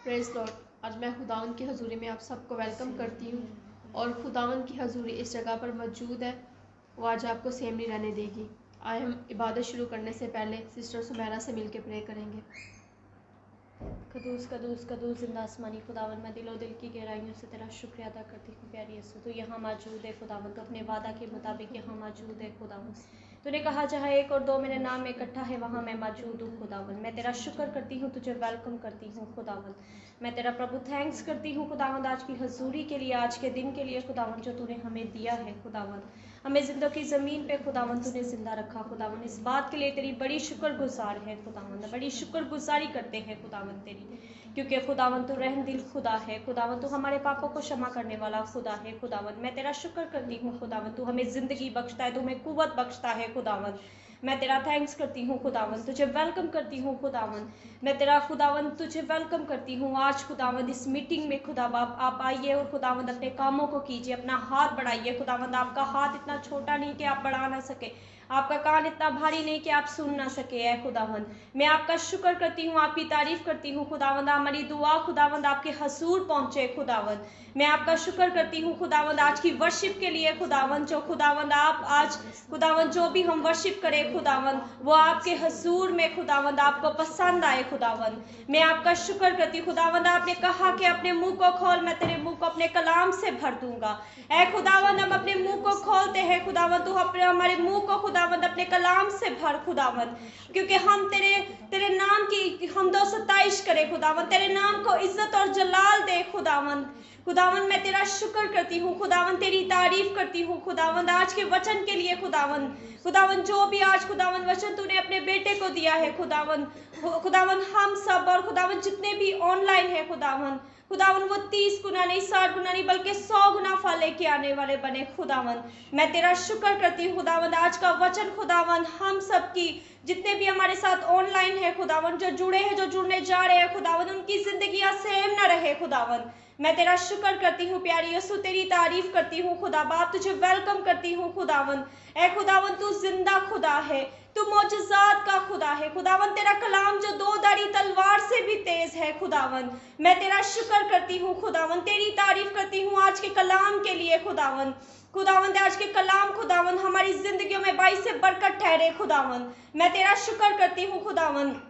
Praise Lord. आज मैं खुदावंद की हज़ूरी में आप सबको वेलकम करती हूँ और खुदावंद की हज़ूरी इस जगह पर मौजूद है, वो आज आपको सेम नहीं रहने देगी। आए हम इबादत शुरू करने से पहले सिस्टर सुमेरा से मिलकर प्रे करेंगे। कदूस कदूस कदूस जिंदा आसमानी खुदावन, मैं दिलो दिल की गहराइयों से तेरा शुक्रिया अदा करती हूँ प्यारी यीशु। तो यहाँ मौजूद है खुदावन, तो अपने वादा के मुताबिक यहाँ मौजूद है खुदावन। तूने कहा जहाँ एक और दो मेरे नाम में इकट्ठा है वहाँ मैं मौजूद हूँ खुदावन। मैं तेरा शुक्र करती हूँ, तुझे वेलकम करती हूँ खुदावन। मैं तेरा प्रभु थैंक्स करती हूँ खुदावन आज की हजूरी के लिए, आज के दिन के लिए खुदावन जो तूने हमें दिया है खुदावन। हमें जिंदगी ज़मीन पे खुदावन तूने जिंदा रखा खुदावन, इस बात के लिए तेरी बड़ी शुक्रगुजार है खुदावन। बड़ी शुक्रगुजारी करते हैं खुदावन तेरी, क्योंकि खुदावन तू रहम दिल खुदा है खुदावन। तू हमारे पापों को क्षमा करने वाला खुदा है खुदावन। मैं तेरा शुक्र करती हूँ खुदावन, तू हमें ज़िंदगी बख्शता है, तू हमें कुव्वत बख्शता है खुदावन। मैं तेरा थैंक्स करती हूँ खुदावन, तुझे वेलकम करती हूँ खुदावन। मैं तेरा खुदावन तुझे वेलकम करती हूँ आज खुदावन इस मीटिंग में। खुदा बाप आप आइए और खुदावंद अपने कामों को कीजिए, अपना हाथ बढ़ाइए खुदावंद। आपका हाथ इतना छोटा नहीं कि आप बढ़ा ना सके, आपका कान इतना भारी नहीं कि आप सुन ना सके है खुदावंद। मैं आपका शुक्र करती हूँ, आपकी तारीफ करती हूँ खुदावंद। हमारी दुआ खुदावंद आपके हसूर पहुंचे खुदावंद। मैं आपका शुक्र करती हूँ खुदावंद आज की वर्शिप के लिए खुदावंद, जो खुदावंद आप आज खुदावंद जो भी हम वर्शिप करें खुदावंद वो आपके हसूर में खुदावंद आपको पसंद आए खुदावंद। मैं आपका शुक्र करती हूँ खुदावंद। आपने कहा कि अपने मुंह को खोल, मैं तेरे मुंह को अपने कलाम से भर दूंगा। ऐ खुदावंद हम अपने मुंह को खोलते हैं खुदावंद, तू अपने हमारे मुंह को खुदावंद अपने कलाम से भर खुदावंद, क्योंकि हम तेरे नाम की हम दो सताइश करें खुदावंद, तेरे नाम को इज्जत और जलाल दे खुदावंद। खुदावंद मैं तेरा शुक्र करती हूँ खुदावंद, तेरी तारीफ करती हूँ खुदावंद आज के वचन के लिए खुदावंद। खुदावंद जो भी आज खुदावंद वचन तूने अपने बेटे को दिया है खुदावंद, खुदावंद हम सब और खुदावंद जितने भी ऑनलाइन है खुदावंद, खुदावंद वो 30 गुना नहीं 60 गुना नहीं बल्कि 100 गुना फल लेके आने वाले बने खुदावंद। मैं तेरा शुक्र करती हूँ खुदावंद आज का वचन खुदावंद हम सब की जितने भी हमारे साथ ऑनलाइन है खुदावंद, जो जुड़े हैं जो जुड़ने जा रहे हैं खुदावंद, उनकी जिंदगियां सेम ना रहे खुदावंद। मैं तेरा शुक्र करती हूँ प्यारी यीशु, तेरी तारीफ करती हूँ खुदा बाप, तुझे वेलकम करती हूँ खुदावंद। ऐ खुदावंद तू जिंदा खुदा है, तू मौजज़ात का खुदा है खुदावंद। तेरा कलाम जो दो धारी तलवार से भी तेज है खुदावंद। मैं तेरा शुक्र करती हूँ खुदावंद, तेरी तारीफ करती हूँ आज के कलाम के लिए खुदावंद। खुदावंद आज के कलाम खुदावंद हमारी जिंदगियों में बाईस से बरकत ठहरे खुदावंद। मैं तेरा शुक्र करती हूँ खुदावंद,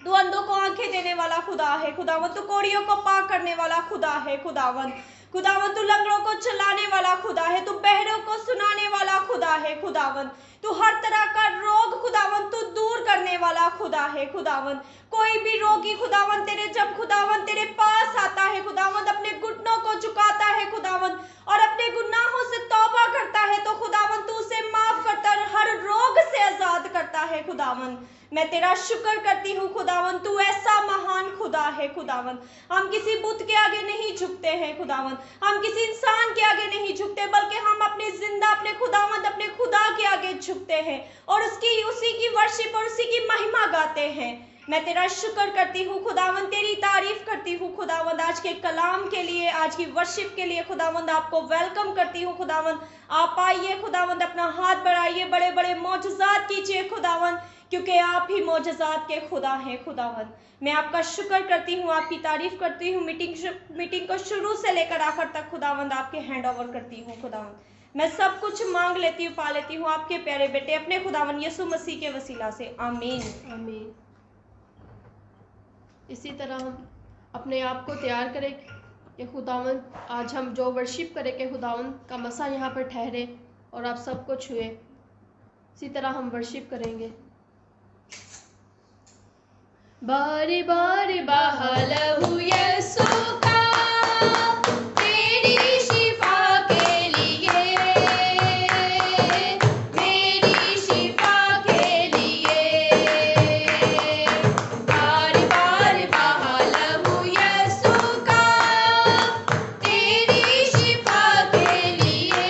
तू अंधों को आंखें देने वाला खुदा है खुदावंद, तू कोड़ियों को पाक करने वाला खुदा है खुदावंद। खुदावंद तू लंगड़ों को चलाने वाला खुदा है, तू बहरों को सुनाने वाला खुदा है खुदावंद। तू हर तरह का रोग खुदावंद तू दूर करने वाला खुदा है खुदावंद। कोई भी रोगी खुदावंद तेरे जब खुदावंद तेरे पास आता है खुदावंद, अपने घुटनों को झुकाता है खुदावंद और अपने गुनाहों से तौबा करता है, तो खुदावंद तू उसे माफ करता है, हर रोग से आजाद करता है खुदावंद। मैं तेरा शुक्र करती हूँ खुदावंद, तू ऐसा महान खुदा है खुदावंद। हम किसी बुत के आगे नहीं झुकते हैं खुदावंद, हम किसी इंसान के आगे नहीं झुकते, बल्कि हम अपने जिंदा अपने खुदावंद अपने खुदा के आगे झुकते हैं और उसी की वर्शिप और उसी की महिमा गाते हैं। मैं तेरा शुक्र करती हूँ खुदावंद, तेरी तारीफ करती हूँ खुदावंद आज के कलाम के लिए, आज की वर्शिप के लिए खुदावंद। आपको वेलकम करती हूँ खुदावंद। आप आइए खुदावंद, अपना हाथ बढ़ाइए, बड़े बड़े मौजज़ात कीजिए खुदावंद, क्योंकि आप ही मौजज़ात के खुदा हैं खुदावंद। मैं आपका शुक्र करती हूँ, आपकी तारीफ करती हूँ। मीटिंग को शुरू से लेकर आखिर तक खुदावंद आपके हैंड ओवर करती हूँ खुदावंद। मैं सब कुछ मांग लेती हूँ, पा लेती हूँ आपके प्यारे बेटे अपने खुदावंद यीशु मसीह के वसीला से, आमीन आमीन। इसी तरह हम अपने आप को तैयार करें कि खुदावंद आज हम जो वर्शिप करें कि खुदावंद का मसा यहाँ पर ठहरे और आप सबको छुए। इसी तरह हम वर्शिप करेंगे। बारी बारी बहाल हूँ यीशु का तेरी शिफा के लिए, मेरी शिफा के लिए। बारी बारी बहाल हूँ यीशु का तेरी शिफा के लिए,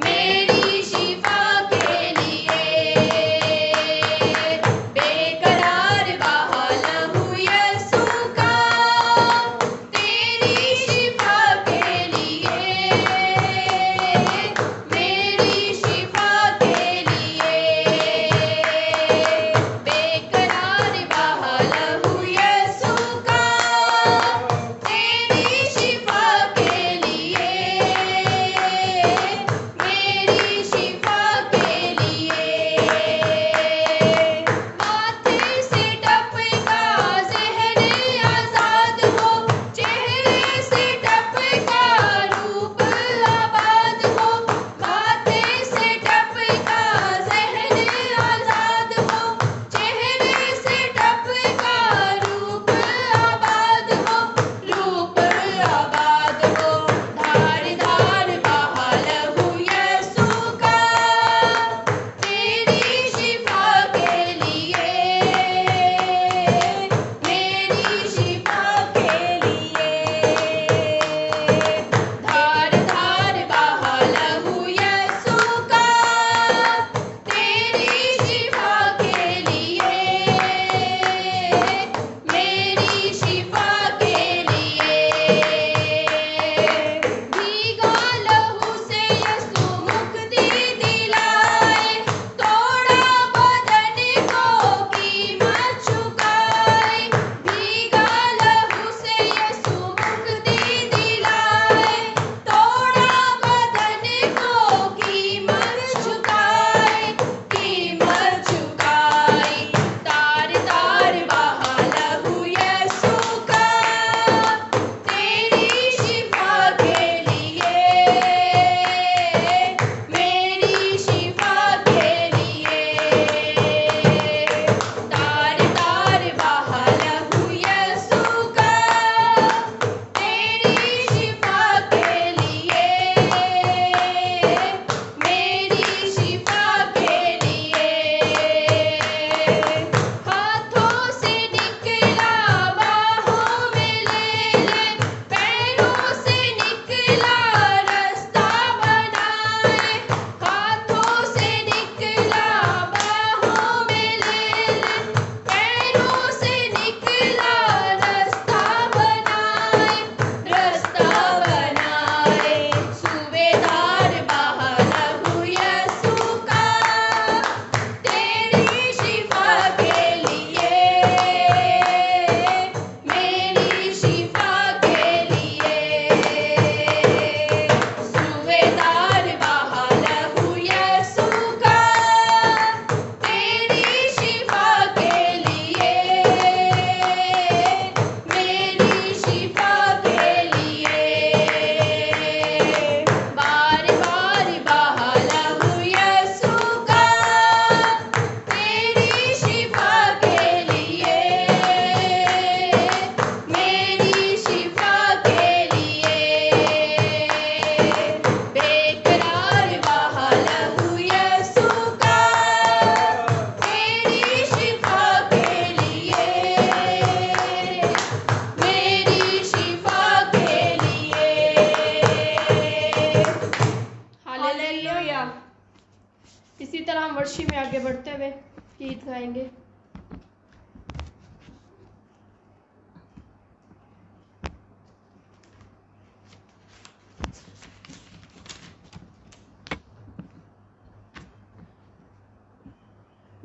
मेरी शिफा के लिए। बेकरार बहाल हूँ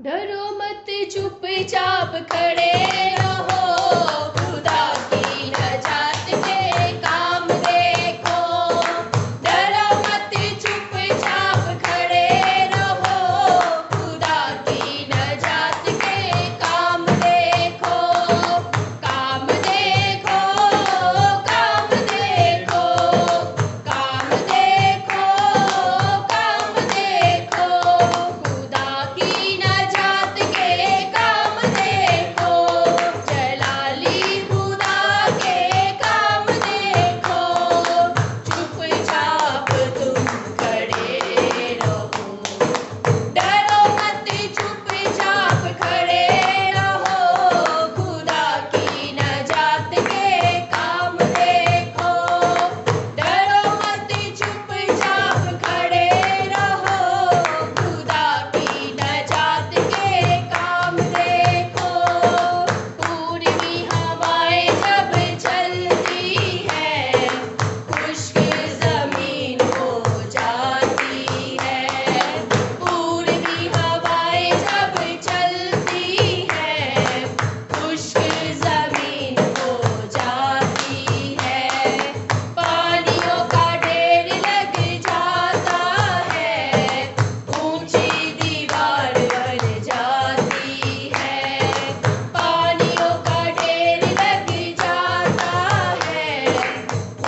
डरो मत चुपचाप खड़े रहो, खुदा की नजात के काम देखो। डरो मत चुपचाप खड़े रहो, खुदा की नजात के काम देखो। काम देखो, काम देखो, काम देखो, काम देखो, खुदा की नजात के काम देखो। जलाली खुदा के काम देखो। चुपचाप तुम खड़े रहो, डरो मत चुपचाप खड़े रहो, खुदा की नजात के काम देखो। डरो मत चुपचाप खड़े रहो, खुदा की नजात के काम देखो। पूर्वी हवाएं जब चलती है, खुश्क जमीन हो जाती है। पूर्वी हवाएं जब चलती है, खुश्क जमीन हो जाती है। पानियों का ढेर लग जाता है, ऊंची दीवार बन जाती है। पानियों का ढेर लग जाता है,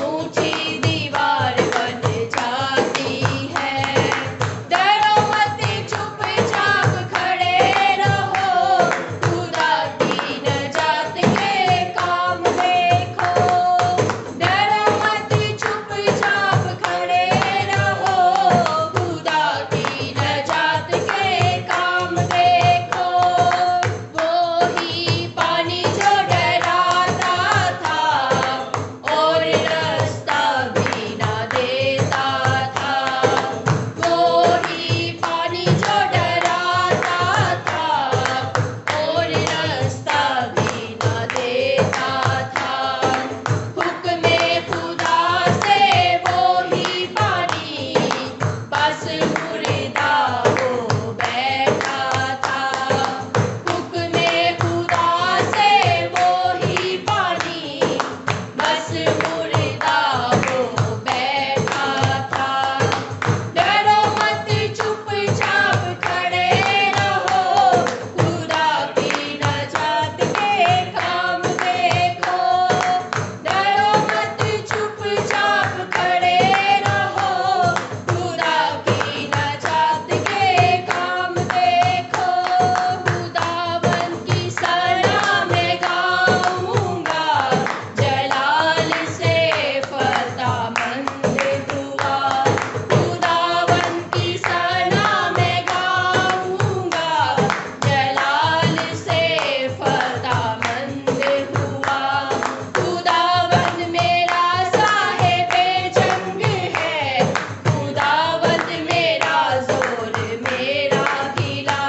ऊंची दीवार बन जाती है। डरो मत चुपचाप खड़े रहो, खुदा की नजात के काम देखो। डरो मत चुपचाप खड़े रहो, खुदा की नजात के काम देखो। वो ही पानी जो डराता था और रास्ता भी ना देता था। वो ही पानी जो डराता था और रास्ता भी ना देता था। हुक्म खुदा से वो ही पानी बस मुर्दा हो बैठा था। हुक्म खुदा से वो ही पानी बस मुर्दा हो बैठा था। डरो मत चुपचाप खड़े रहो, खुदा की नजात के काम देखो। डरो मत चुपचाप खड़े रहो, खुदा की नजात के काम देखो। खुदावन की सलाह मैं गाऊंगा, जलाल से फतामंद हुआ। खुदावन की सलाह मैं गाऊंगा, जलाल से फतामंद हुआ। खुदावन मेरा साहिबे जंग है, खुदावन मेरा जोर मेरा किला।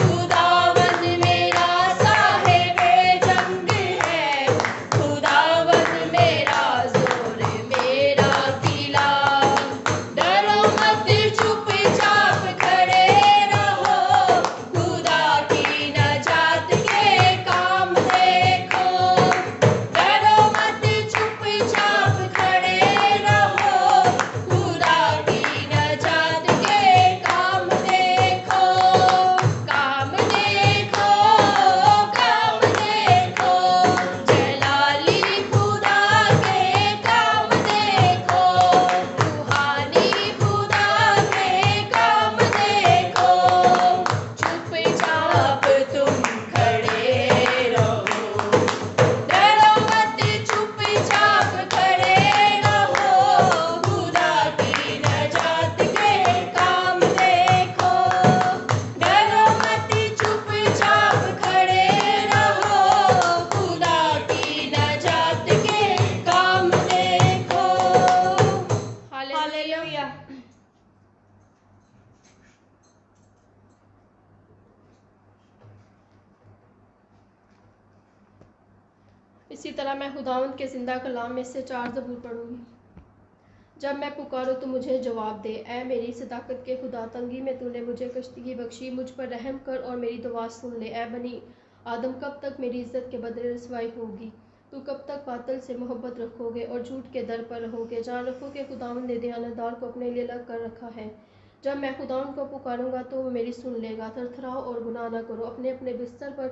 खुदावन मेरा साहिबे जंग है, खुदावन मेरा जोर मेरा किला। डरो मत चुपचाप खड़े रहो, खुदा की नजात के काम देखो। डरो मत चुपचाप खड़े रहो, खुदा की नजात के काम देखो। काम देखो, काम देखो, जलाली खुदा के काम देखो। रूहानी खुदा के काम देखो। चुपचाप तुम खड़े रहो, डरो मत चुपचाप खड़े रहो, खुदा की नजात के काम देखो। डरो मत चुपचाप खड़े रहो, खुदा की नजात के काम देखो। हालेलुया। इसी तरह मैं खुदावंद के जिंदा कलाम में से 4 ज़बूर पढ़ूंगी। जब मैं पुकारूं तो मुझे जवाब दे। ऐ मेरी सदाकत के खुदा, तंगी में तूने मुझे कश्ती बख्शी, मुझ पर रहम कर और मेरी दुआ सुन ले। ऐ बनी आदम, कब तक मेरी इज्जत के बदले रसवाई होगी? तू कब तक बातिल से मोहब्बत रखोगे और झूठ के दर पर रहोगे? जान रखो कि खुदावंद ने दयानतदार को अपने लिए अलग कर रखा है। जब मैं खुदावंद को पुकारूंगा तो वो मेरी सुन लेगा। थरथराओ और गुनाह न करो, अपने अपने बिस्तर पर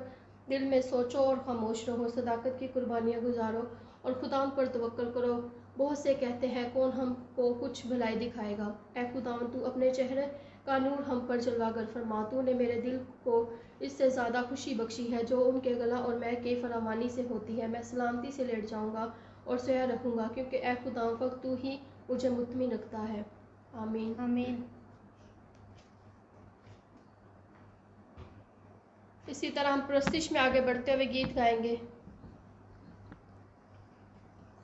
दिल में सोचो और खामोश रहो। सदाकत की कुर्बानियाँ गुजारो और खुदावंद पर तवक्कल करो। बहुत से कहते हैं, कौन हमको कुछ भलाई दिखाएगा? ऐ खुदावंद, तू अपने चेहरे का नूर हम पर जलवा कर फरमा। तूने मेरे दिल को इससे ज़्यादा खुशी बख्शी है जो उनके गला और मैं के फरावानी से होती है। मैं सलामती से लेट जाऊंगा और सोया रखूंगा, क्योंकि ऐ खुदावंद फक्त तू ही मुझे मुत्मिन रखता है। आमीन। आमीन। इसी तरह हम प्रस्तिश में आगे बढ़ते हुए गीत गाएंगे।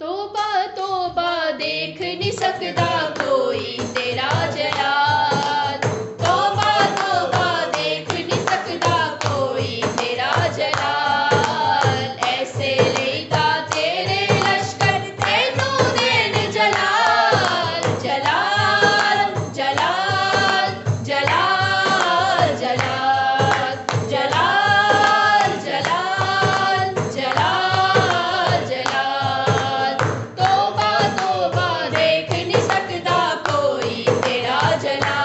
तोबा तोबा, देख नहीं सकता कोई तेरा जलाल। तोबा तोबा, देख नहीं सकता कोई तेरा जलाल। ऐसे लेगा तेरे लश्कर तेनू देन जलाल। जलाल जलाल जलाल जलाल जलाल जलाल जलाल जलाल। तोबा तोबा, देख नहीं सकता कोई तेरा जलाल।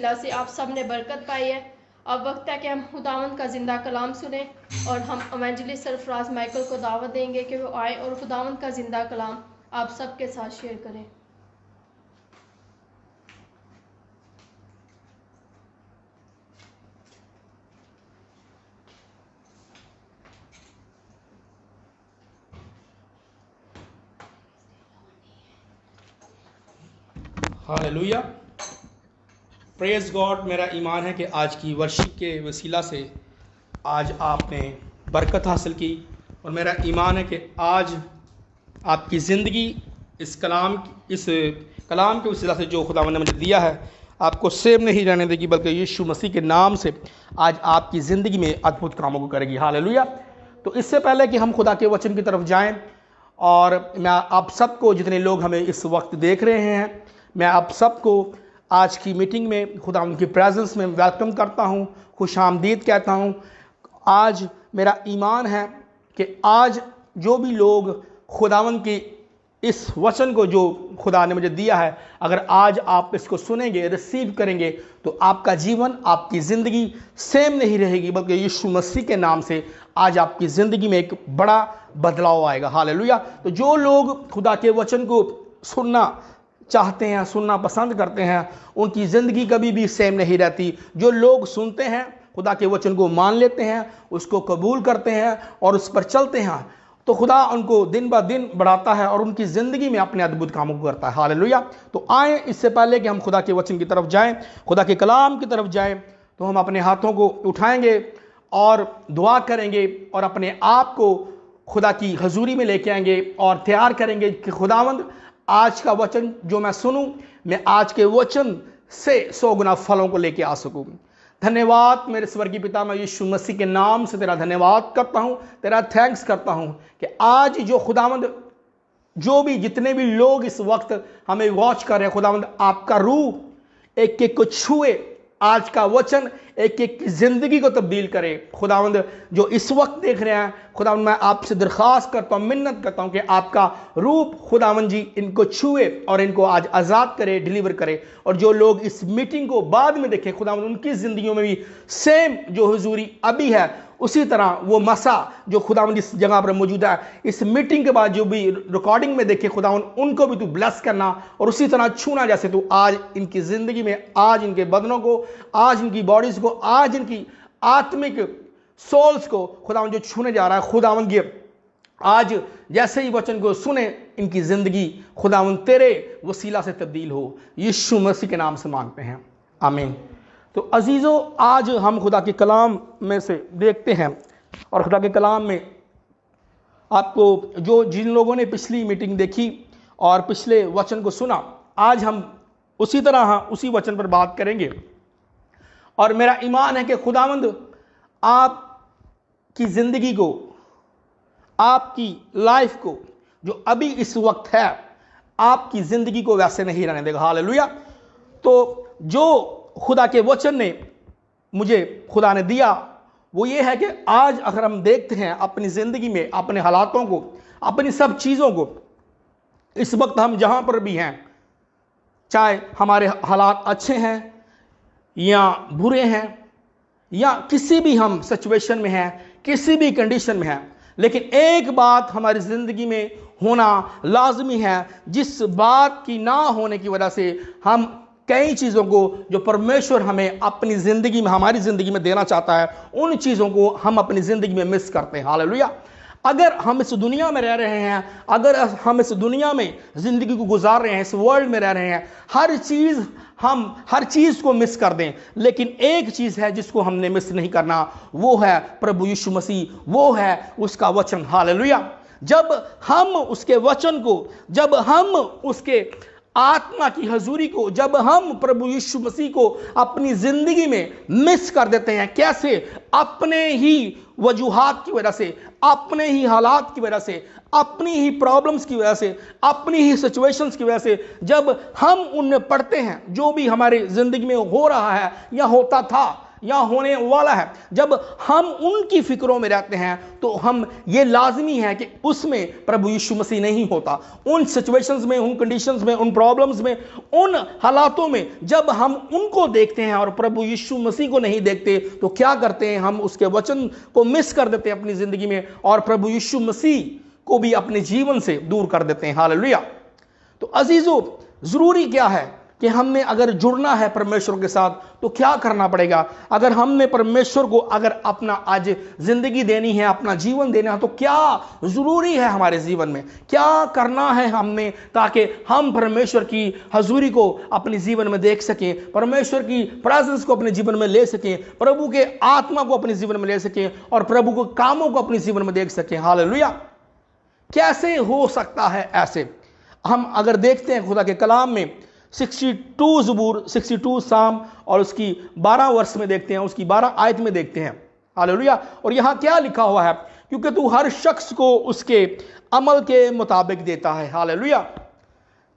वसीला से आप सब ने बरकत पाई है। अब वक्त है कि हम खुदावंद का जिंदा कलाम सुने और हम एवेंजलिस्ट सरफराज माइकल को दावत देंगे कि वो आए और खुदावंद का जिंदा कलाम आप सबके साथ शेयर करें। Hallelujah, praise God. मेरा ईमान है कि आज की वर्शिप के वसीला से आज आपने बरकत हासिल की और मेरा ईमान है कि आज आपकी ज़िंदगी इस कलाम के वसीला से जो खुदावंद ने मुझे दिया है आपको सेम नहीं रहने देगी, बल्कि यीशु मसीह के नाम से आज आपकी ज़िंदगी में अद्भुत कामों को करेगी। हालेलुया। तो इससे पहले कि हम खुदा के वचन की तरफ जाएं, और मैं आप सबको, जितने लोग हमें इस वक्त देख रहे हैं, मैं आप सबको आज की मीटिंग में खुदा उनकी प्रेजेंस में वेलकम करता हूँ, खुश आमदीद कहता हूँ। आज मेरा ईमान है कि आज जो भी लोग खुदावंद की इस वचन को जो खुदा ने मुझे दिया है, अगर आज आप इसको सुनेंगे, रिसीव करेंगे, तो आपका जीवन, आपकी ज़िंदगी सेम नहीं रहेगी, बल्कि यीशु मसीह के नाम से आज आपकी ज़िंदगी में एक बड़ा बदलाव आएगा। हालेलुया। तो जो लोग खुदा के वचन को सुनना चाहते हैं, सुनना पसंद करते हैं, उनकी ज़िंदगी कभी भी सेम नहीं रहती। जो लोग सुनते हैं, खुदा के वचन को मान लेते हैं, उसको कबूल करते हैं और उस पर चलते हैं, तो खुदा उनको दिन ब दिन बढ़ाता है और उनकी ज़िंदगी में अपने अद्भुत कामों को करता है। हालेलुया। तो आए, इससे पहले कि हम खुदा के वचन की तरफ जाएं, खुदा के कलाम की तरफ जाएं, तो हम अपने हाथों को उठाएंगे और दुआ करेंगे और अपने आप को खुदा की हजूरी में लेके आएंगे और तैयार करेंगे कि खुदावंद आज का वचन जो मैं सुनूं, मैं आज के वचन से 100 गुना फलों को लेके आ सकूं। धन्यवाद मेरे स्वर्गीय पिता, मैं यीशु मसीह के नाम से तेरा धन्यवाद करता हूं, तेरा थैंक्स करता हूं कि आज जो खुदावंद, जो भी जितने भी लोग इस वक्त हमें वॉच कर रहे हैं, खुदावंद आपका रूह एक एक को छुए, आज का वचन एक एक की जिंदगी को तब्दील करे। खुदावंद जो इस वक्त देख रहे हैं, खुदावंद मैं आपसे दरख्वास्त करता हूँ, मिन्नत करता हूँ कि आपका रूप खुदावंद जी इनको छुए और इनको आज आज़ाद करे, डिलीवर करे। और जो लोग इस मीटिंग को बाद में देखें, खुदावंद उनकी ज़िंदगियों में भी सेम जो हुजूरी अभी है, उसी तरह वो मसा जो खुदावंद इस जगह पर मौजूद है, इस मीटिंग के बाद जो भी रिकॉर्डिंग में देखे, खुदावंद उनको भी तू ब्लेस करना और उसी तरह छूना, जैसे तू आज इनकी ज़िंदगी में, आज इनके बदनों को, आज इनकी बॉडीज़ को, आज इनकी आत्मिक सोल्स को खुदावंद जो छूने जा रहा है, खुदावंद ये आज जैसे ही वचन को सुने, इनकी ज़िंदगी खुदावंद तेरे वसीला से तब्दील हो। यीशु मसीह के नाम से मांगते हैं, आमीन। तो अजीज़ों, आज हम खुदा के कलाम में से देखते हैं और खुदा के कलाम में आपको जिन लोगों ने पिछली मीटिंग देखी और पिछले वचन को सुना, आज हम उसी तरह उसी वचन पर बात करेंगे। और मेरा ईमान है कि खुदावंद आपकी ज़िंदगी को, आपकी लाइफ को, जो अभी इस वक्त है, आपकी ज़िंदगी को वैसे नहीं रहने देगा। हालेलुया। तो जो खुदा के वचन ने मुझे खुदा ने दिया, वो ये है कि आज अगर हम देखते हैं अपनी ज़िंदगी में, अपने हालातों को, अपनी सब चीज़ों को, इस वक्त हम जहाँ पर भी हैं, चाहे हमारे हालात अच्छे हैं या बुरे हैं, या किसी भी हम सिचुएशन में हैं, किसी भी कंडीशन में हैं, लेकिन एक बात हमारी ज़िंदगी में होना लाजमी है, जिस बात की ना होने की वजह से हम कई चीज़ों को जो परमेश्वर हमें अपनी ज़िंदगी में, हमारी ज़िंदगी में देना चाहता है, उन चीज़ों को हम अपनी ज़िंदगी में मिस करते हैं। हालेलुया। अगर हम इस दुनिया में रह रहे हैं, अगर हम इस दुनिया में ज़िंदगी को गुजार रहे हैं, इस वर्ल्ड में रह रहे हैं, हम हर चीज़ को मिस कर दें, लेकिन एक चीज़ है जिसको हमने मिस नहीं करना, वो है प्रभु यीशु मसीह, वो है उसका वचन। हालेलुया। जब हम उसके वचन को, जब हम उसके आत्मा की हजूरी को, जब हम प्रभु यीशु मसीह को अपनी ज़िंदगी में मिस कर देते हैं, कैसे? अपने ही वजूहात की वजह से, अपने ही हालात की वजह से, अपनी ही प्रॉब्लम्स की वजह से, अपनी ही सिचुएशंस की वजह से, जब हम उनमें पढ़ते हैं, जो भी हमारे ज़िंदगी में हो रहा है या होता था या होने वाला है, जब हम उनकी फिक्रों में रहते हैं तो हम ये लाजमी है कि उसमें प्रभु यीशु मसीह नहीं होता। उन सिचुएशंस में, उन कंडीशंस में, उन प्रॉब्लम्स में, उन हालातों में जब हम उनको देखते हैं और प्रभु यीशु मसीह को नहीं देखते तो क्या करते हैं, हम उसके वचन को मिस कर देते हैं अपनी जिंदगी में और प्रभु यीशु मसीह को भी अपने जीवन से दूर कर देते हैं। हालेलुया। तो अजीजों, जरूरी क्या है कि हमने अगर जुड़ना है परमेश्वर के साथ तो क्या करना पड़ेगा। अगर हमने परमेश्वर को अगर अपना आज जिंदगी देनी है, अपना जीवन देना है, तो क्या जरूरी है हमारे जीवन में, क्या करना है हमने ताकि हम परमेश्वर की हजूरी को अपने जीवन में देख सकें, परमेश्वर की प्रेजेंस को अपने जीवन में ले सकें, प्रभु के आत्मा को अपने जीवन में ले सकें और प्रभु के कामों को अपने जीवन में देख सकें। हालेलुया। कैसे हो सकता है ऐसे? हम अगर देखते हैं खुदा के कलाम में 62 ज़बूर, 62 साम और उसकी 12 वर्ष में देखते हैं, उसकी 12 आयत में देखते हैं। हालेलुया। और यहाँ क्या लिखा हुआ है? क्योंकि तू हर शख्स को उसके अमल के मुताबिक देता है। हालेलुया।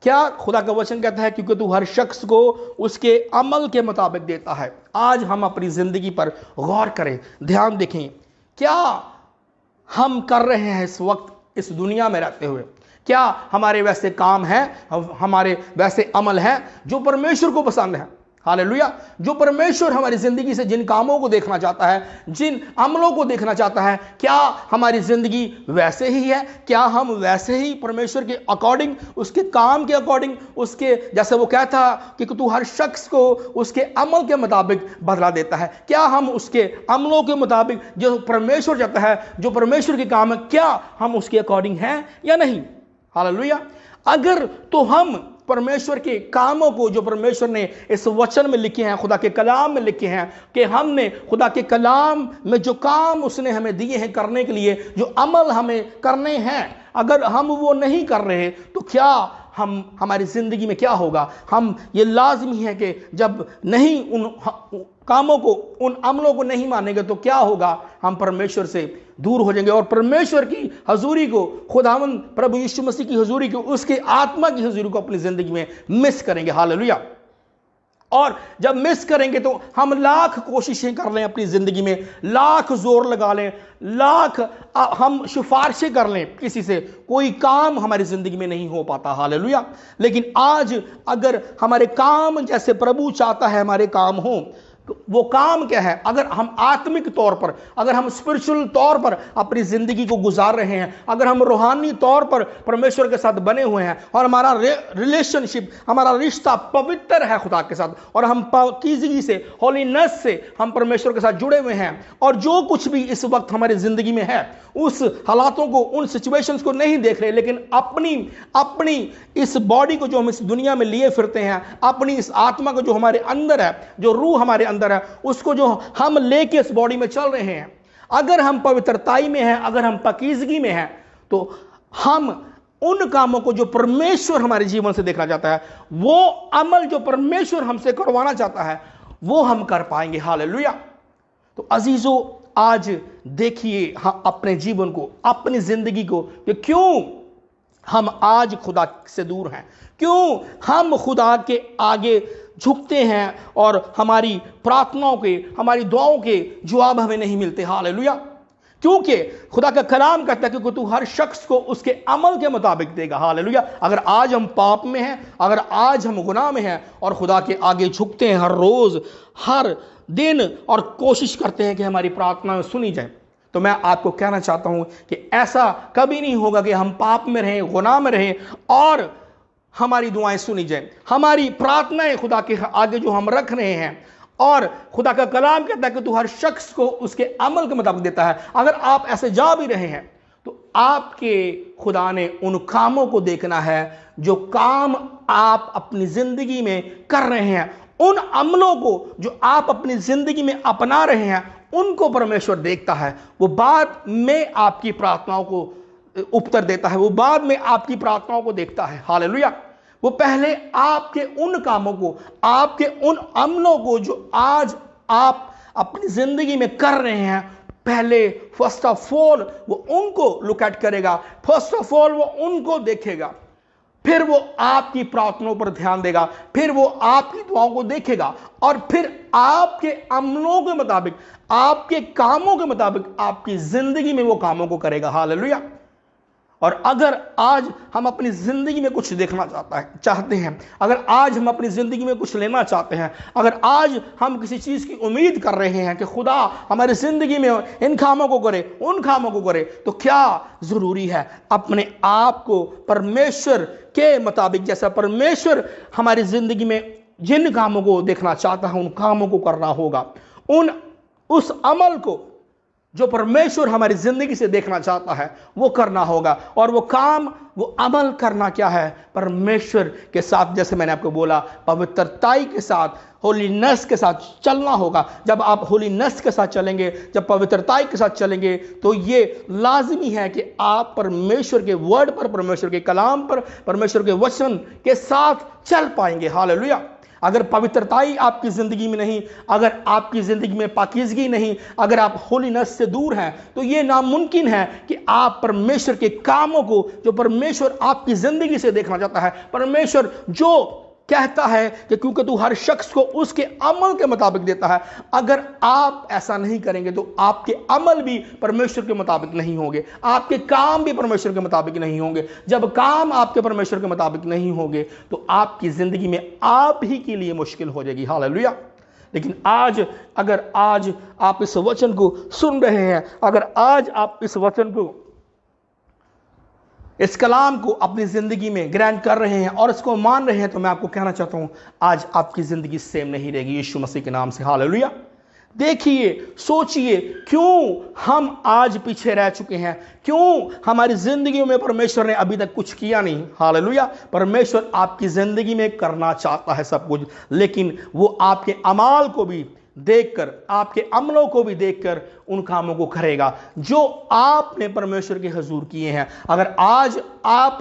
क्या खुदा का वचन कहता है? क्योंकि तू हर शख्स को उसके अमल के मुताबिक देता है। आज हम अपनी ज़िंदगी पर गौर करें, ध्यान देखें, क्या हम कर रहे हैं इस वक्त इस दुनिया में रहते हुए? क्या हमारे वैसे काम हैं, हमारे वैसे अमल हैं जो परमेश्वर को पसंद है? हालेलुया। जो परमेश्वर हमारी जिंदगी से जिन कामों को देखना चाहता है, जिन अमलों को देखना चाहता है, क्या हमारी जिंदगी वैसे ही है? क्या हम वैसे ही परमेश्वर के अकॉर्डिंग, उसके काम के अकॉर्डिंग, उसके जैसे वो कहता कि तू हर शख्स को उसके अमल के मुताबिक बदला देता है, क्या हम उसके अमलों के मुताबिक जो परमेश्वर चाहता है, जो परमेश्वर के काम है, क्या हम उसके अकॉर्डिंग हैं या नहीं? हालेलुया। अगर तो हम परमेश्वर के कामों को जो परमेश्वर ने इस वचन में लिखे हैं, खुदा के कलाम में लिखे हैं, कि हमने खुदा के कलाम में जो काम उसने हमें दिए हैं करने के लिए, जो अमल हमें करने हैं, अगर हम वो नहीं कर रहे तो क्या हमारी ज़िंदगी में क्या होगा? हम ये लाजमी है कि जब नहीं उन कामों को, उन अमलों को नहीं मानेंगे तो क्या होगा? हम परमेश्वर से दूर हो जाएंगे और परमेश्वर की हजूरी को, खुदावंद प्रभु यीशु मसीह की हजूरी को, उसके आत्मा की हजूरी को अपनी ज़िंदगी में मिस करेंगे। हालेलुया। और जब मिस करेंगे तो हम लाख कोशिशें कर लें अपनी ज़िंदगी में, लाख जोर लगा लें, लाख हम सिफारिशें कर लें किसी से, कोई काम हमारी ज़िंदगी में नहीं हो पाता। हालेलुया। लेकिन आज अगर हमारे काम जैसे प्रभु चाहता है हमारे काम हो, वो काम क्या है? अगर हम आत्मिक तौर पर, अगर हम स्पिरिचुअल तौर पर अपनी ज़िंदगी को गुजार रहे हैं, अगर हम रूहानी तौर पर परमेश्वर के साथ बने हुए हैं और हमारा रिलेशनशिप, हमारा रिश्ता पवित्र है खुदा के साथ, और हम पाकीज़गी से, होलीनेस से हम परमेश्वर के साथ जुड़े हुए हैं, और जो कुछ भी इस वक्त हमारी ज़िंदगी में है उस हालातों को, उन सिचुएशंस को नहीं देख रहे, लेकिन अपनी इस बॉडी को जो हम इस दुनिया में लिए फिरते हैं, अपनी इस आत्मा को जो हमारे अंदर है, जो रूह हमारे अंदर है, उसको जो हम लेके इस बॉडी में चल रहे हैं, अगर हम पवित्रताई में हैं, अगर हम पाकीज़गी में हैं, तो हम उन कामों को जो परमेश्वर हमारे जीवन से देखना चाहता है, वो अमल जो परमेश्वर हमसे करवाना चाहता है, वो हम कर पाएंगे। हालेलुया। तो अजीजों, आज देखिए हाँ अपने जीवन को, अपनी जिंदगी को, कि क्यों हम आज खुदा से दूर हैं, क्यों हम खुदा के आगे झुकते हैं और हमारी प्रार्थनाओं के, हमारी दुआओं के जवाब हमें नहीं मिलते। हालेलुया। क्योंकि खुदा का कलाम कहता है कि तू हर शख्स को उसके अमल के मुताबिक देगा। हालेलुया। अगर आज हम पाप में हैं, अगर आज हम गुनाह में हैं और खुदा के आगे झुकते हैं हर रोज़, हर दिन, और कोशिश करते हैं कि हमारी प्रार्थना सुनी जाए, तो मैं आपको कहना चाहता हूं कि ऐसा कभी नहीं होगा कि हम पाप में रहें, गुनाह में रहें और हमारी दुआएं सुनी जाए। हमारी प्रार्थनाएं खुदा के आगे जो हम रख रहे हैं, और खुदा का कलाम कहता है कि तू हर शख्स को उसके अमल के मुताबिक देता है। अगर आप ऐसे जा भी रहे हैं तो आपके खुदा ने उन कामों को देखना है जो काम आप अपनी जिंदगी में कर रहे हैं, उन अमलों को जो आप अपनी जिंदगी में अपना रहे हैं, उनको परमेश्वर देखता है। वो बाद में आपकी प्रार्थनाओं को उत्तर देता है, वो बाद में आपकी प्रार्थनाओं को देखता है। हालेलुया। वो पहले आपके उन कामों को, आपके उन अमलों को जो आज आप अपनी जिंदगी में कर रहे हैं, पहले फर्स्ट ऑफ ऑल वो उनको लुक एट करेगा, फर्स्ट ऑफ ऑल वो उनको देखेगा। फिर वो आपकी प्रार्थनाओं पर ध्यान देगा, फिर वो आपकी दुआओं को देखेगा और फिर आपके अमलों के मुताबिक, आपके कामों के मुताबिक आपकी जिंदगी में वो कामों को करेगा। हालेलुया। और अगर आज हम अपनी ज़िंदगी में कुछ देखना चाहते हैं, अगर आज हम अपनी ज़िंदगी में कुछ लेना चाहते हैं, अगर आज हम किसी चीज़ की उम्मीद कर रहे हैं कि खुदा हमारी ज़िंदगी में इन कामों को करे, उन कामों को करे, तो क्या ज़रूरी है अपने आप को परमेश्वर के मुताबिक, जैसा परमेश्वर हमारी ज़िंदगी में जिन कामों को देखना चाहता है उन कामों को करना होगा। उस अमल को जो परमेश्वर हमारी जिंदगी से देखना चाहता है वो करना होगा। और वो काम, वो अमल करना क्या है? परमेश्वर के साथ, जैसे मैंने आपको बोला, पवित्रताई के साथ, होलीनेस के साथ चलना होगा। जब आप होलीनेस के साथ चलेंगे, जब पवित्रताई के साथ चलेंगे, तो ये लाजमी है कि आप परमेश्वर के वर्ड पर, परमेश्वर के कलाम पर, परमेश्वर के वचन के साथ चल पाएंगे। हालेलुया। अगर पवित्रताई आपकी ज़िंदगी में नहीं, अगर आपकी ज़िंदगी में पाकीज़गी नहीं, अगर आप होलीनेस से दूर हैं, तो ये नामुमकिन है कि आप परमेश्वर के कामों को, जो परमेश्वर आपकी ज़िंदगी से देखना चाहता है, परमेश्वर जो कहता है कि क्योंकि तू हर शख्स को उसके अमल के मुताबिक देता है, अगर आप ऐसा नहीं करेंगे तो आपके अमल भी परमेश्वर के मुताबिक नहीं होंगे, आपके काम भी परमेश्वर के मुताबिक नहीं होंगे। जब काम आपके परमेश्वर के मुताबिक नहीं होंगे तो आपकी ज़िंदगी में आप ही के लिए मुश्किल हो जाएगी। हालेलुया। लेकिन आज, अगर आज आप इस वचन को सुन रहे हैं, अगर आज आप इस वचन को, इस कलाम को अपनी ज़िंदगी में ग्रहण कर रहे हैं और इसको मान रहे हैं, तो मैं आपको कहना चाहता हूं, आज आपकी ज़िंदगी सेम नहीं रहेगी यीशु मसीह के नाम से। हालेलुया। देखिए, सोचिए, क्यों हम आज पीछे रह चुके हैं, क्यों हमारी ज़िंदगी में परमेश्वर ने अभी तक कुछ किया नहीं। हालेलुया। परमेश्वर आपकी ज़िंदगी में करना चाहता है सब कुछ, लेकिन वो आपके अमाल को भी देखकर, आपके अमलों को भी देखकर उन कामों को करेगा जो आपने परमेश्वर के हुजूर किए हैं। अगर आज आप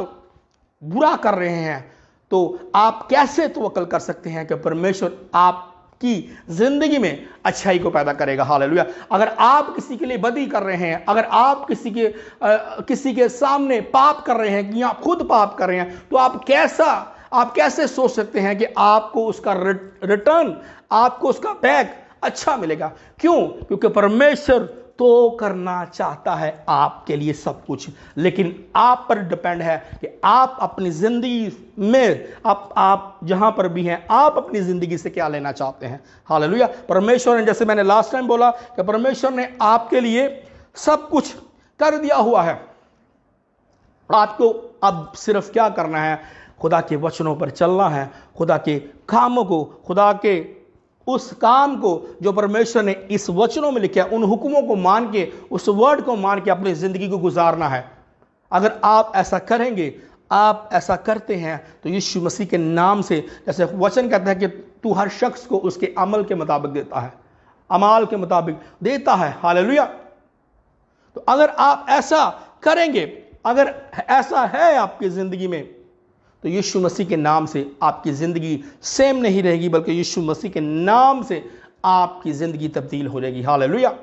बुरा कर रहे हैं तो आप कैसे तवक्कुल कर सकते हैं कि परमेश्वर आपकी जिंदगी में अच्छाई को पैदा करेगा। हालेलुया। अगर आप किसी के लिए बदी कर रहे हैं, अगर आप किसी के सामने पाप कर रहे हैं, कि आप खुद पाप कर रहे हैं, तो आप कैसे सोच सकते हैं कि आपको उसका रिटर्न, आपको उसका बैक अच्छा मिलेगा? क्यों? क्योंकि परमेश्वर तो करना चाहता है आपके लिए सब कुछ, लेकिन आप पर डिपेंड है कि आप अपनी जिंदगी में, आप जहां पर भी हैं, आप अपनी जिंदगी से क्या लेना चाहते हैं। हालेलुया। परमेश्वर ने, जैसे मैंने लास्ट टाइम बोला, कि परमेश्वर ने आपके लिए सब कुछ कर दिया हुआ है। आपको अब सिर्फ क्या करना है? खुदा के वचनों पर चलना है, खुदा के कामों को, खुदा के उस काम को जो परमेश्वर ने इस वचनों में लिखा है, उन हुक्मों को मान के, उस वर्ड को मान के अपनी ज़िंदगी को गुजारना है। अगर आप ऐसा करेंगे, आप ऐसा करते हैं, तो यीशु मसीह के नाम से, जैसे वचन कहता है कि तू हर शख्स को उसके अमल के मुताबिक देता है, अमाल के मुताबिक देता है। हालेलुया। तो अगर आप ऐसा करेंगे, अगर ऐसा है आपकी ज़िंदगी में, तो यीशु मसीह के नाम से आपकी ज़िंदगी सेम नहीं रहेगी, बल्कि यीशु मसीह के नाम से आपकी ज़िंदगी तब्दील हो जाएगी। हालेलुया।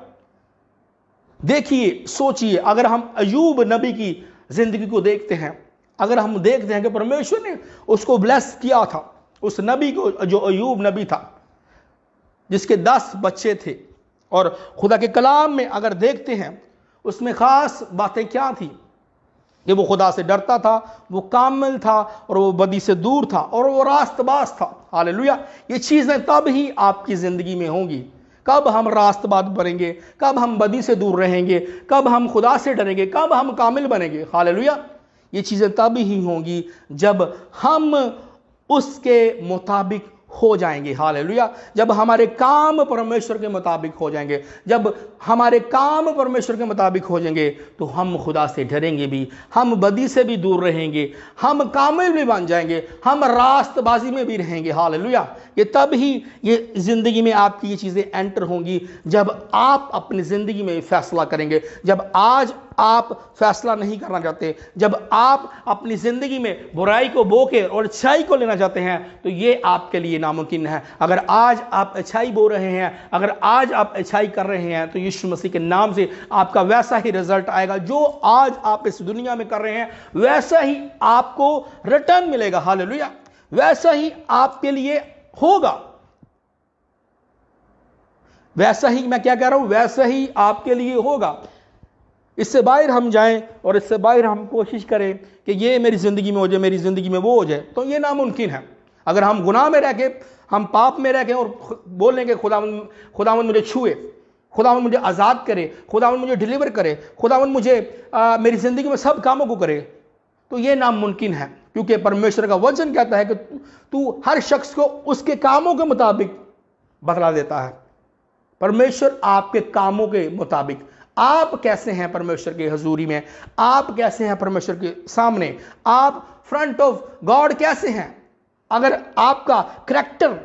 देखिए, सोचिए, अगर हम अय्यूब नबी की ज़िंदगी को देखते हैं, अगर हम देखते हैं कि परमेश्वर ने उसको ब्लेस किया था, उस नबी को, जो अय्यूब नबी था, जिसके 10 बच्चे थे, और खुदा के कलाम में अगर देखते हैं, उसमें ख़ास बातें क्या थी? कि वो खुदा से डरता था, वो कामिल था, और वो बदी से दूर था, और वो रास्तबाज था। हालेलुया। ये चीज़ें तब ही आपकी ज़िंदगी में होंगी। कब हम रास्तबाज बनेंगे, कब हम बदी से दूर रहेंगे, कब हम खुदा से डरेंगे, कब हम कामिल बनेंगे। हालेलुया। ये चीज़ें तब ही होंगी जब हम उसके मुताबिक हो जाएंगे। हालेलुया। जब हमारे काम परमेश्वर के मुताबिक हो जाएंगे, जब हमारे काम परमेश्वर के मुताबिक हो जाएंगे, तो हम खुदा से डरेंगे भी, हम बदी से भी दूर रहेंगे, हम कामिल भी बन जाएंगे, हम रास्तबाजी में भी रहेंगे। हालेलुया। ये तब ही ये ज़िंदगी में आपकी ये चीज़ें एंटर होंगी जब आप अपनी ज़िंदगी में फैसला करेंगे, जब आज आप फैसला नहीं करना चाहते, जब आप अपनी ज़िंदगी में बुराई को बोके और अच्छाई को लेना चाहते हैं, तो ये आपके लिए नामुमकिन है। अगर आज आप अच्छाई बो रहे हैं, अगर आज आप अच्छाई कर रहे हैं, तो यीशु मसीह के नाम से आपका वैसा ही रिजल्ट आएगा। जो आज आप इस दुनिया में कर रहे हैं, वैसा ही आपको रिटर्न मिलेगा। हालेलुया, वैसा ही आपके लिए होगा। वैसा ही, मैं क्या कह रहा हूं, वैसा ही आपके लिए होगा। इससे बाहर हम जाएं और इससे बाहर हम कोशिश करें कि ये मेरी ज़िंदगी में हो जाए, मेरी ज़िंदगी में वो हो जाए, तो ये नामुमकिन है। अगर हम गुनाह में रह के, हम पाप में रह के और बोलेंगे खुदावंद मुझे छुए, खुदावंद मुझे आज़ाद करे, खुदावंद मुझे डिलीवर करे, खुदावंद मुझे मेरी ज़िंदगी में सब कामों को करे, तो ये नामुमकिन है। क्योंकि परमेश्वर का वचन कहता है कि तू हर शख्स को उसके कामों के मुताबिक बदला देता है। परमेश्वर आपके कामों के मुताबिक, आप कैसे हैं परमेश्वर की हजूरी में, आप कैसे हैं परमेश्वर के सामने, आप फ्रंट ऑफ गॉड कैसे हैं। अगर आपका करैक्टर,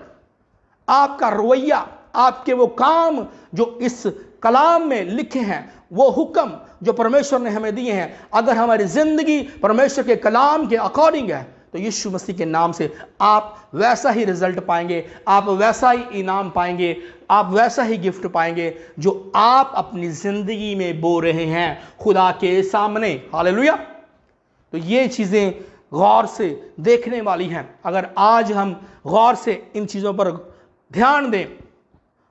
आपका रवैया, आपके वो काम जो इस कलाम में लिखे हैं, वो हुक्म जो परमेश्वर ने हमें दिए हैं, अगर हमारी जिंदगी परमेश्वर के कलाम के अकॉर्डिंग है, तो यीशु मसीह के नाम से आप वैसा ही रिजल्ट पाएंगे, आप वैसा ही इनाम पाएंगे, आप वैसा ही गिफ्ट पाएंगे जो आप अपनी जिंदगी में बो रहे हैं खुदा के सामने। हालेलुया। तो ये चीज़ें गौर से देखने वाली हैं। अगर आज हम गौर से इन चीज़ों पर ध्यान दें,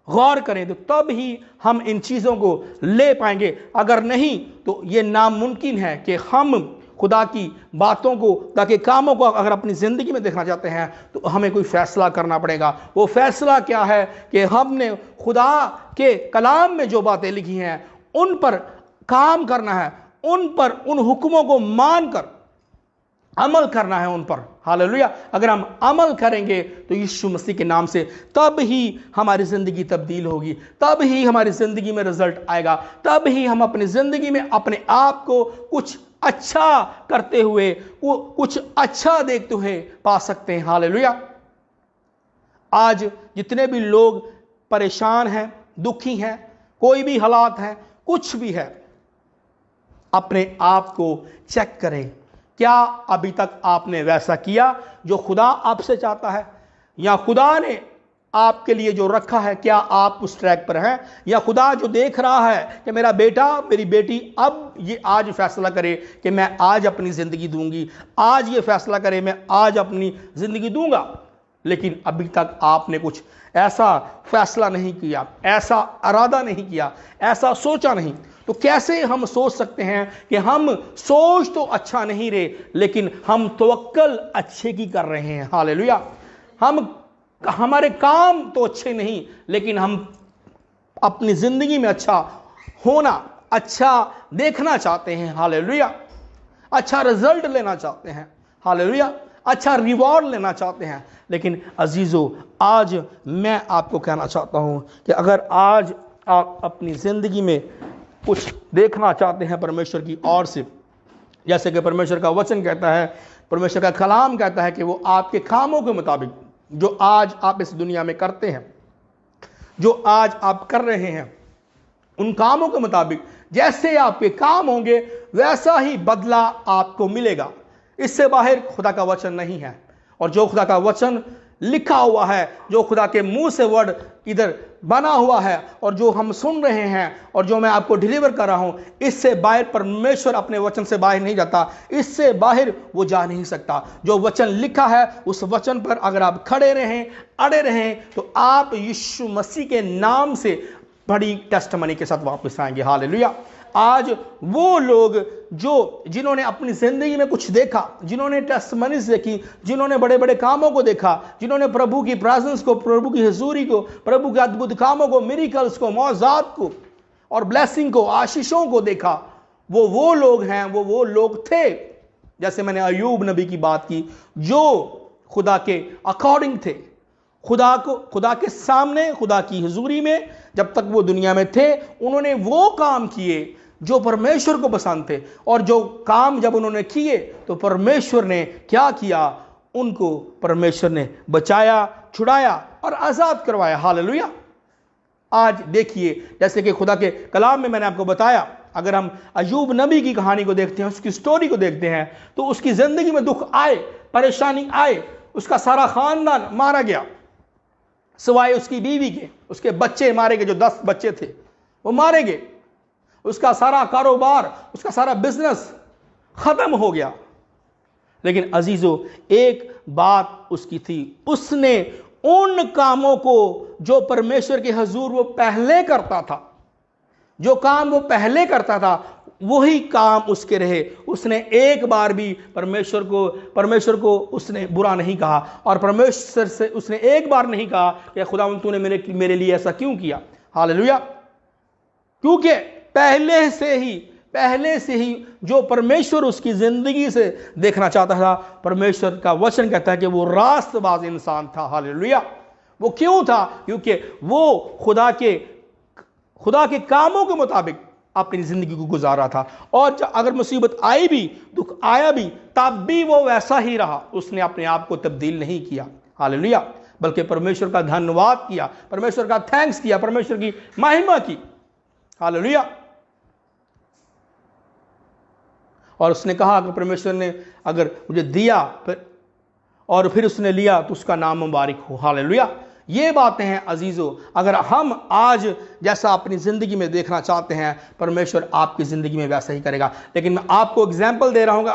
गौर करें, तो तब ही हम इन चीज़ों को ले पाएंगे। अगर नहीं तो ये नामुमकिन है कि हम खुदा की बातों को, खुदा के कामों को अगर अपनी ज़िंदगी में देखना चाहते हैं, तो हमें कोई फ़ैसला करना पड़ेगा। वो फ़ैसला क्या है कि हमने खुदा के कलाम में जो बातें लिखी हैं उन पर काम करना है, उन पर, उन हुक्मों को मानकर अमल करना है उन पर। हालेलुया। अगर हम अमल करेंगे तो यीशु मसीह के नाम से, तब ही हमारी ज़िंदगी तब्दील होगी, तब ही हमारी ज़िंदगी में रिजल्ट आएगा, तब ही हम अपनी ज़िंदगी में अपने आप को कुछ अच्छा करते हुए, वो कुछ अच्छा देखते हुए पा सकते हैं। हालेलुया। आज जितने भी लोग परेशान हैं, दुखी हैं, कोई भी हालात हैं, कुछ भी है, अपने आप को चेक करें। क्या अभी तक आपने वैसा किया जो खुदा आपसे चाहता है, या खुदा ने आपके लिए जो रखा है, क्या आप उस ट्रैक पर हैं, या खुदा जो देख रहा है कि मेरा बेटा, मेरी बेटी अब ये आज फैसला करे कि मैं आज अपनी ज़िंदगी दूंगी, आज ये फैसला करे मैं आज अपनी ज़िंदगी दूंगा, लेकिन अभी तक आपने कुछ ऐसा फैसला नहीं किया, ऐसा इरादा नहीं किया, ऐसा सोचा नहीं, तो कैसे हम सोच सकते हैं कि हम सोच तो अच्छा नहीं रहे, लेकिन हम तवक्कल अच्छे की कर रहे हैं। हालेलुया। हमारे काम तो अच्छे नहीं, लेकिन हम अपनी ज़िंदगी में अच्छा होना, अच्छा देखना चाहते हैं। हालेलुया। अच्छा रिजल्ट लेना चाहते हैं। हालेलुया। अच्छा रिवॉर्ड लेना चाहते हैं। लेकिन अजीज़ों, आज मैं आपको कहना चाहता हूं कि अगर आज आप अपनी ज़िंदगी में कुछ देखना चाहते हैं परमेश्वर की ओर से, जैसे कि परमेश्वर का वचन कहता है, परमेश्वर का कलाम कहता है कि वो आपके कामों के मुताबिक, जो आज आप इस दुनिया में करते हैं, जो आज आप कर रहे हैं, उन कामों के मुताबिक जैसे आपके काम होंगे वैसा ही बदला आपको मिलेगा। इससे बाहर खुदा का वचन नहीं है। और जो खुदा का वचन लिखा हुआ है, जो खुदा के मुंह से वर्ड इधर बना हुआ है, और जो हम सुन रहे हैं, और जो मैं आपको डिलीवर कर रहा हूं, इससे बाहर परमेश्वर अपने वचन से बाहर नहीं जाता, इससे बाहर वो जा नहीं सकता। जो वचन लिखा है उस वचन पर अगर आप खड़े रहें, अड़े रहें, तो आप यीशु मसीह के नाम से बड़ी टेस्टमनी के साथ वापस आएंगे। हालेलुया। आज वो लोग जिन्होंने अपनी जिंदगी में कुछ देखा, जिन्होंने टेस्टमनीज देखी, जिन्होंने बड़े बड़े कामों को देखा, जिन्होंने प्रभु की प्रेजेंस को, प्रभु की हुजूरी को, प्रभु के अद्भुत कामों को, मिरेकल्स को, मौजात को और ब्लेसिंग को, आशीषों को देखा, वो लोग हैं, वो लोग थे। जैसे मैंने अय्यूब नबी की बात की, जो खुदा के अकॉर्डिंग थे, खुदा के सामने, खुदा की हुजूरी में जब तक वो दुनिया में थे, उन्होंने वो काम किए जो परमेश्वर को पसंद थे। और जो काम जब उन्होंने किए तो परमेश्वर ने क्या किया, उनको परमेश्वर ने बचाया, छुड़ाया और आज़ाद करवाया। हालेलुया। आज देखिए, जैसे कि खुदा के कलाम में मैंने आपको बताया, अगर हम अयूब नबी की कहानी को देखते हैं, उसकी स्टोरी को देखते हैं, तो उसकी ज़िंदगी में दुख आए, परेशानी आए, उसका सारा ख़ानदान मारा गया सिवाय उसकी बीवी के। उसके बच्चे मारे गए, जो 10 बच्चे थे वो मारे गए। उसका सारा कारोबार, उसका सारा बिजनेस ख़त्म हो गया। लेकिन अजीज़ों, एक बात उसकी थी, उसने उन कामों को जो परमेश्वर के हजूर वो पहले करता था, जो काम वो पहले करता था, वही काम उसके रहे। उसने एक बार भी परमेश्वर को उसने बुरा नहीं कहा, और परमेश्वर से उसने एक बार नहीं कहा कि खुदावंद तूने मेरे लिए ऐसा क्यों किया। हालेलुया। क्योंकि पहले से ही जो परमेश्वर उसकी जिंदगी से देखना चाहता था, परमेश्वर का वचन कहता है कि वो रास्तबाज इंसान था। हालेलुया। वो क्यों था? क्योंकि वो खुदा के कामों के मुताबिक अपनी जिंदगी को गुजारा था। और अगर मुसीबत आई भी, दुख आया भी, तब भी वो वैसा ही रहा। उसने अपने आप को तब्दील नहीं किया। हालेलुया। बल्कि परमेश्वर का धन्यवाद किया, परमेश्वर का थैंक्स किया, परमेश्वर की महिमा की। हालेलुया। और उसने कहा कि परमेश्वर ने अगर मुझे दिया और फिर उसने लिया तो उसका नाम मुबारक हो। हालेलुया। ये बातें हैं अजीज़ों, अगर हम आज जैसा अपनी ज़िंदगी में देखना चाहते हैं, परमेश्वर आपकी ज़िंदगी में वैसा ही करेगा। लेकिन मैं आपको एग्जाम्पल दे रहा हूँ,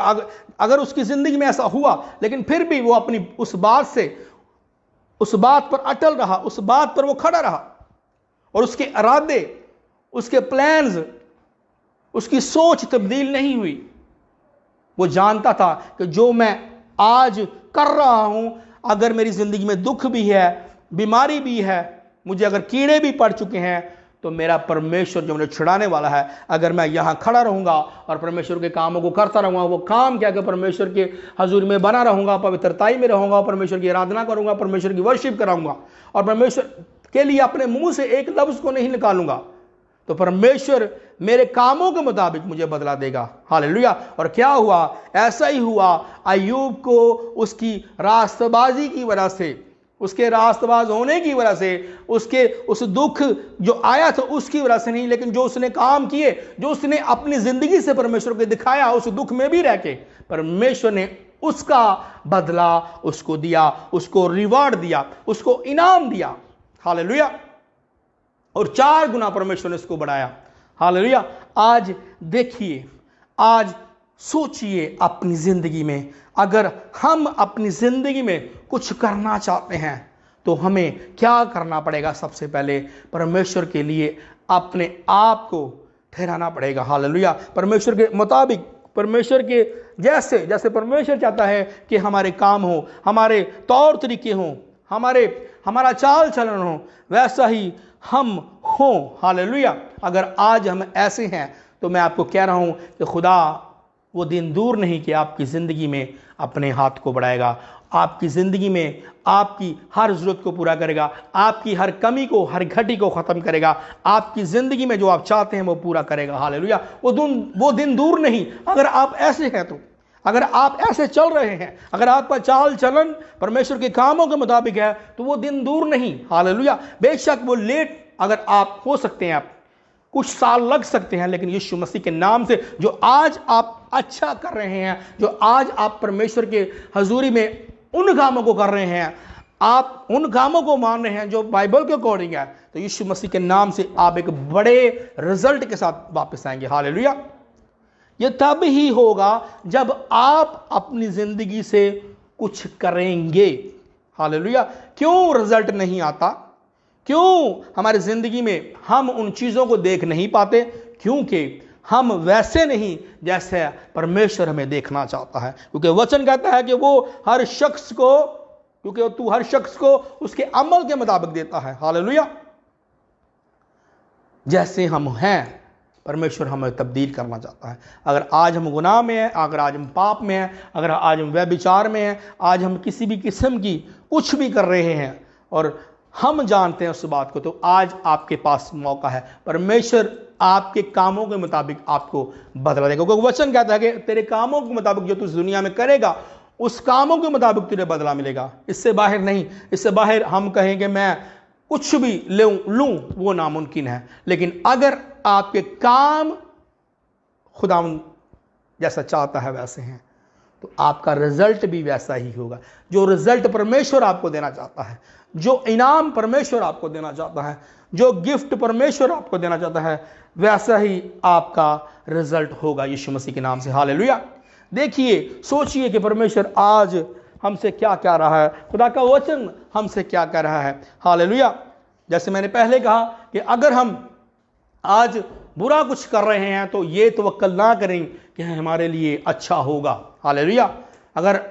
अगर उसकी ज़िंदगी में ऐसा हुआ, लेकिन फिर भी वो अपनी उस बात पर अटल रहा, उस बात पर वो खड़ा रहा, और उसके इरादे, उसके प्लान्स, उसकी सोच तब्दील नहीं हुई। वो जानता था कि जो मैं आज कर रहा हूं, अगर मेरी जिंदगी में दुख भी है, बीमारी भी है, मुझे अगर कीड़े भी पड़ चुके हैं, तो मेरा परमेश्वर जो मुझे छुड़ाने वाला है, अगर मैं यहां खड़ा रहूंगा और परमेश्वर के कामों को करता रहूंगा, वो काम क्या कि परमेश्वर के हजूर में बना रहूंगा, पवित्रताई में रहूंगा, परमेश्वर की आराधना करूंगा, परमेश्वर की वर्शिप कराऊंगा, और परमेश्वर के लिए अपने मुंह से एक लफ्ज को नहीं निकालूंगा, तो परमेश्वर मेरे कामों के मुताबिक मुझे बदला देगा। हालेलुया। और क्या हुआ? ऐसा ही हुआ। अय्यूब को उसकी रास्तबाजी की वजह से, उसके रास्तबाज होने की वजह से, उसके उस दुख जो आया था उसकी वजह से नहीं, लेकिन जो उसने काम किए, जो उसने अपनी जिंदगी से परमेश्वर को दिखाया, उस दुख में भी रह के परमेश्वर ने उसका बदला उसको दिया, उसको रिवार्ड दिया, उसको इनाम दिया। हालेलुया। और 4 गुना परमेश्वर ने इसको बढ़ाया। हालेलुया। आज देखिए, आज सोचिए अपनी जिंदगी में, अगर हम अपनी जिंदगी में कुछ करना चाहते हैं तो हमें क्या करना पड़ेगा? सबसे पहले परमेश्वर के लिए अपने आप को ठहराना पड़ेगा। हालेलुया। परमेश्वर के मुताबिक, परमेश्वर के जैसे परमेश्वर चाहता है कि हमारे काम हो, हमारे तौर तरीके हों, हमारा चाल चलन हो, वैसा ही हम हों। हालेलुया। अगर आज हम ऐसे हैं तो मैं आपको कह रहा हूं कि खुदा वो दिन दूर नहीं कि आपकी ज़िंदगी में अपने हाथ को बढ़ाएगा, आपकी ज़िंदगी में आपकी हर ज़रूरत को पूरा करेगा, आपकी हर कमी को, हर घटी को ख़त्म करेगा, आपकी ज़िंदगी में जो आप चाहते हैं वो पूरा करेगा। हालेलुया। वो दिन दूर नहीं। अगर आप ऐसे हैं तो, अगर आप ऐसे चल रहे हैं, अगर आपका चाल चलन परमेश्वर के कामों के मुताबिक है, तो वो दिन दूर नहीं। हालेलुया। बेशक वो लेट अगर आप हो सकते हैं, आप कुछ साल लग सकते हैं, लेकिन यीशु मसीह के नाम से जो आज आप अच्छा कर रहे हैं, जो आज आप परमेश्वर के हजूरी में उन कामों को कर रहे हैं, आप उन कामों को मान रहे हैं जो बाइबल के अकॉर्डिंग है, तो यीशु मसीह के नाम से आप एक बड़े रिजल्ट के साथ वापस आएंगे। हालेलुया। ये तब ही होगा जब आप अपनी जिंदगी से कुछ करेंगे। हालेलुया। क्यों रिजल्ट नहीं आता? क्यों हमारी जिंदगी में हम उन चीजों को देख नहीं पाते? क्योंकि हम वैसे नहीं जैसे परमेश्वर हमें देखना चाहता है। क्योंकि वचन कहता है कि वो हर शख्स को, क्योंकि तू हर शख्स को उसके अमल के मुताबिक देता है। हालेलुया। जैसे हम हैं, परमेश्वर हमें तब्दील करना चाहता है। अगर आज हम गुनाह में हैं, अगर आज हम पाप में हैं, अगर आज हम व्यभिचार में हैं, आज हम किसी भी किस्म की कुछ भी कर रहे हैं और हम जानते हैं उस बात को, तो आज आपके पास मौका है। परमेश्वर आपके कामों के मुताबिक आपको बदला देगा। क्योंकि वचन कहता है कि तेरे कामों के मुताबिक जो तू इस दुनिया में करेगा, उस कामों के मुताबिक तुझे बदला मिलेगा। इससे बाहर नहीं। इससे बाहर हम कहेंगे मैं कुछ भी लूं, वो नामुमकिन है। लेकिन अगर आपके काम खुदावंद जैसा चाहता है वैसे हैं, तो आपका रिजल्ट भी वैसा ही होगा। जो रिजल्ट परमेश्वर आपको देना चाहता है, जो इनाम परमेश्वर आपको देना चाहता है, जो गिफ्ट परमेश्वर आपको देना चाहता है, वैसा ही आपका रिजल्ट होगा यीशु मसीह के नाम से। हालेलुया। देखिए, सोचिए कि परमेश्वर आज हमसे क्या कह रहा है, खुदा का वचन हमसे क्या कह रहा है। हालेलुया। जैसे मैंने पहले कहा कि अगर हम आज बुरा कुछ कर रहे हैं तो ये तवक्कल ना करें कि हमारे लिए अच्छा होगा। हालेलुया।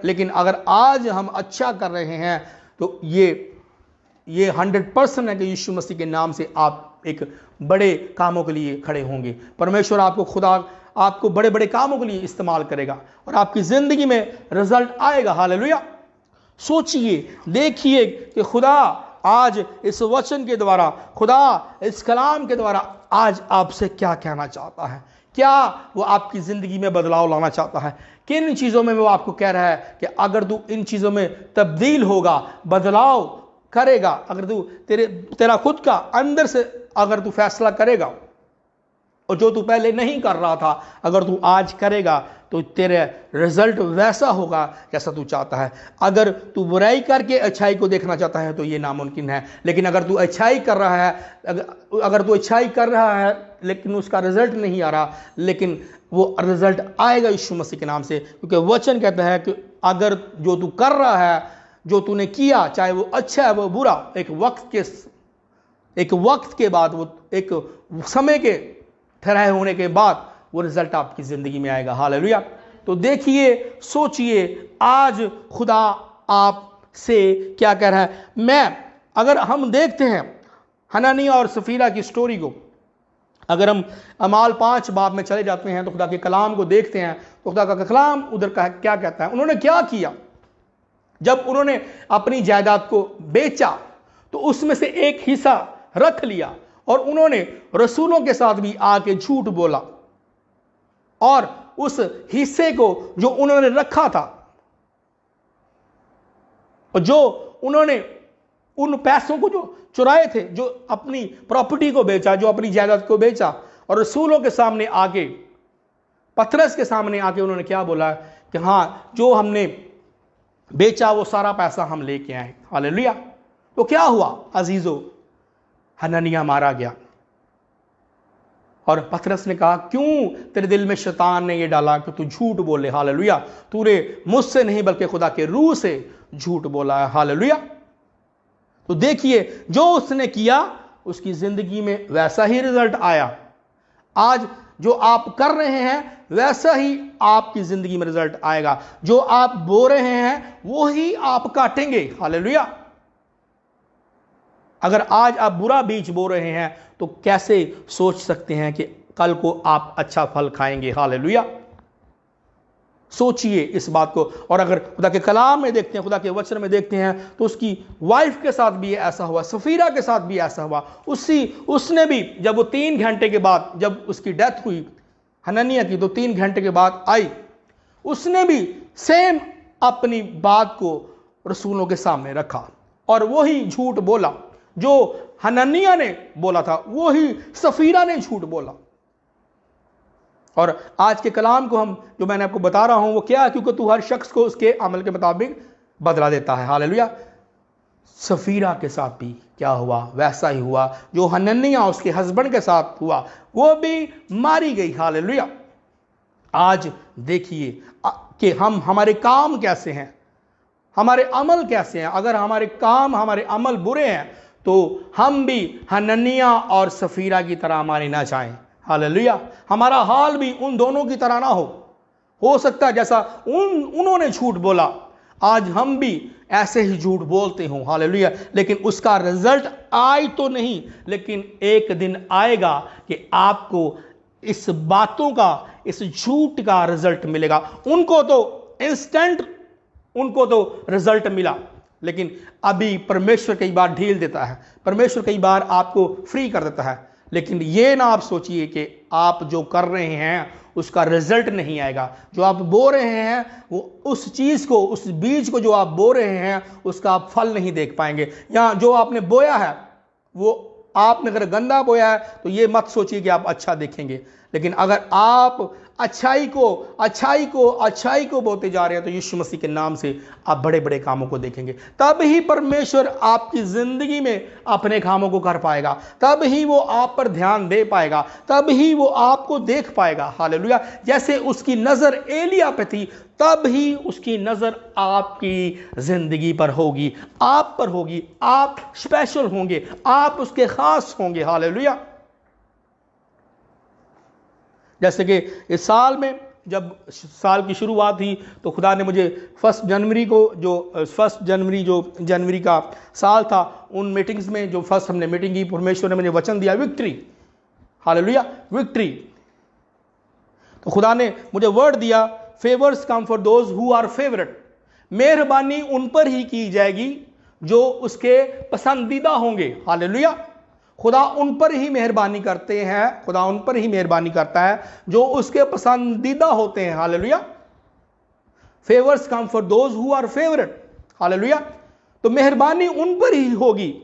लेकिन अगर आज हम अच्छा कर रहे हैं तो ये 100% है कि यीशु मसीह के नाम से आप एक बड़े कामों के लिए खड़े होंगे। परमेश्वर आपको बड़े बड़े कामों के लिए इस्तेमाल करेगा और आपकी ज़िंदगी में रिजल्ट आएगा। हालेलुया। सोचिए, देखिए कि खुदा आज इस वचन के द्वारा, खुदा इस कलाम के द्वारा आज आपसे क्या कहना चाहता है। क्या वो आपकी ज़िंदगी में बदलाव लाना चाहता है? किन चीज़ों में वो आपको कह रहा है कि अगर तू इन चीज़ों में तब्दील होगा, बदलाव करेगा, अगर तू तेरा खुद का अंदर से अगर तू फैसला करेगा और जो तू पहले नहीं कर रहा था अगर तू आज करेगा तो तेरे रिजल्ट वैसा होगा जैसा तू चाहता है। अगर तू बुराई करके अच्छाई को देखना चाहता है तो ये नामुमकिन है, लेकिन अगर तू अच्छाई कर रहा है, अगर तू अच्छाई कर रहा है लेकिन उसका रिजल्ट नहीं आ रहा, लेकिन वो रिजल्ट आएगा यीशु मसीह के नाम से। क्योंकि वचन कहता है कि अगर जो तू कर रहा है, जो तूने किया, चाहे वो अच्छा है वो बुरा, एक वक्त के बाद, वो एक समय के ठहराए होने के बाद वो रिजल्ट आपकी ज़िंदगी में आएगा। हालेलुया। तो देखिए, सोचिए, आज खुदा आपसे क्या कह रहा है। अगर हम देखते हैं हननिया और सफीरा की स्टोरी को, अगर हम अमाल 5 बाब में चले जाते हैं तो खुदा के कलाम को देखते हैं तो खुदा का कलाम उधर का क्या कहता है। उन्होंने क्या किया, जब उन्होंने अपनी जायदाद को बेचा तो उसमें से एक हिस्सा रख लिया और उन्होंने रसूलों के साथ भी आके झूठ बोला और उस हिस्से को जो उन्होंने रखा था और जो उन्होंने उन पैसों को जो चुराए थे, जो अपनी प्रॉपर्टी को बेचा, जो अपनी जायदाद को बेचा, और रसूलों के सामने आके, पतरस के सामने आके उन्होंने क्या बोला कि हाँ, जो हमने बेचा वो सारा पैसा हम लेके आए। हालेलुया। तो क्या हुआ अजीजों, हननिया मारा गया और पतरस ने कहा, क्यों तेरे दिल में शैतान ने ये डाला कि तू झूठ बोले। हालेलुया। तूने मुझसे नहीं बल्कि खुदा के रूह से झूठ बोला है। हालेलुया। तो देखिए, जो उसने किया उसकी जिंदगी में वैसा ही रिजल्ट आया। आज जो आप कर रहे हैं वैसा ही आपकी जिंदगी में रिजल्ट आएगा। जो आप बो रहे हैं वो ही आप काटेंगे। हालेलुया। अगर आज आप बुरा बीज बो रहे हैं तो कैसे सोच सकते हैं कि कल को आप अच्छा फल खाएंगे। हालेलुया। सोचिए इस बात को। और अगर खुदा के कलाम में देखते हैं, खुदा के वचन में देखते हैं तो उसकी वाइफ के साथ भी ऐसा हुआ, सफीरा के साथ भी ऐसा हुआ। उसने भी जब वो 3 घंटे के बाद, जब उसकी डेथ हुई हननिया की, तो 3 घंटे के बाद आई, उसने भी सेम अपनी बात को रसूलों के सामने रखा और वही झूठ बोला जो हननिया ने बोला था, वही सफीरा ने झूठ बोला। और आज के कलाम को हम जो मैंने आपको बता रहा हूं वो क्या है, क्योंकि तू हर शख्स को उसके अमल के मुताबिक बदला देता है। हालेलुया। सफीरा के साथ भी क्या हुआ, वैसा ही हुआ जो हननिया उसके हस्बैंड के साथ हुआ, वो भी मारी गई। हालेलुया। आज देखिए कि हमारे काम कैसे हैं, हमारे अमल कैसे हैं। अगर हमारे काम, हमारे अमल बुरे हैं तो हम भी हननिया और सफीरा की तरह मारे ना जाएं। हालेलुया। हमारा हाल भी उन दोनों की तरह ना हो सकता है जैसा उन्होंने झूठ बोला, आज हम भी ऐसे ही झूठ बोलते हों। हालेलुया। लेकिन उसका रिजल्ट आए तो नहीं, लेकिन एक दिन आएगा कि आपको इस बातों का, इस झूठ का रिजल्ट मिलेगा। उनको तो इंस्टेंट, उनको तो रिजल्ट मिला, लेकिन अभी परमेश्वर कई बार ढील देता है, परमेश्वर कई बार आपको फ्री कर देता है। लेकिन ये ना आप सोचिए कि आप जो कर रहे हैं उसका रिजल्ट नहीं आएगा। जो आप बो रहे हैं वो उस चीज़ को, उस बीज को जो आप बो रहे हैं उसका आप फल नहीं देख पाएंगे। या जो आपने बोया है वो आपने अगर गंदा बोया है तो ये मत सोचिए कि आप अच्छा देखेंगे। लेकिन अगर आप अच्छाई को बोते जा रहे हैं, तो यीशु मसीह के नाम से आप बड़े बड़े कामों को देखेंगे। तब ही परमेश्वर आपकी ज़िंदगी में अपने कामों को कर पाएगा, तब ही वो आप पर ध्यान दे पाएगा, तब ही वो आपको देख पाएगा। हालेलुया। जैसे उसकी नज़र एलिया पे थी, तब ही उसकी नज़र आपकी ज़िंदगी पर होगी, आप पर होगी। आप स्पेशल होंगे, आप उसके ख़ास होंगे। हालेलुया। जैसे कि इस साल में जब साल की शुरुआत हुई तो खुदा ने मुझे 1 जनवरी को जो जनवरी का साल था, उन मीटिंग्स में जो फर्स्ट हमने मीटिंग की, परमेश्वर ने मुझे वचन दिया विक्ट्री। Hallelujah, victory. तो खुदा ने मुझे वर्ड दिया, favours come for those who are favourite. मेहरबानी उन पर ही की जाएगी जो उसके पसंदीदा होंगे। हालेलुया। खुदा उन पर ही मेहरबानी करते हैं, खुदा उन पर ही मेहरबानी करता है जो उसके पसंदीदा होते हैं। Hallelujah. Favours come for those who are favourite. Hallelujah. तो मेहरबानी उन पर ही होगी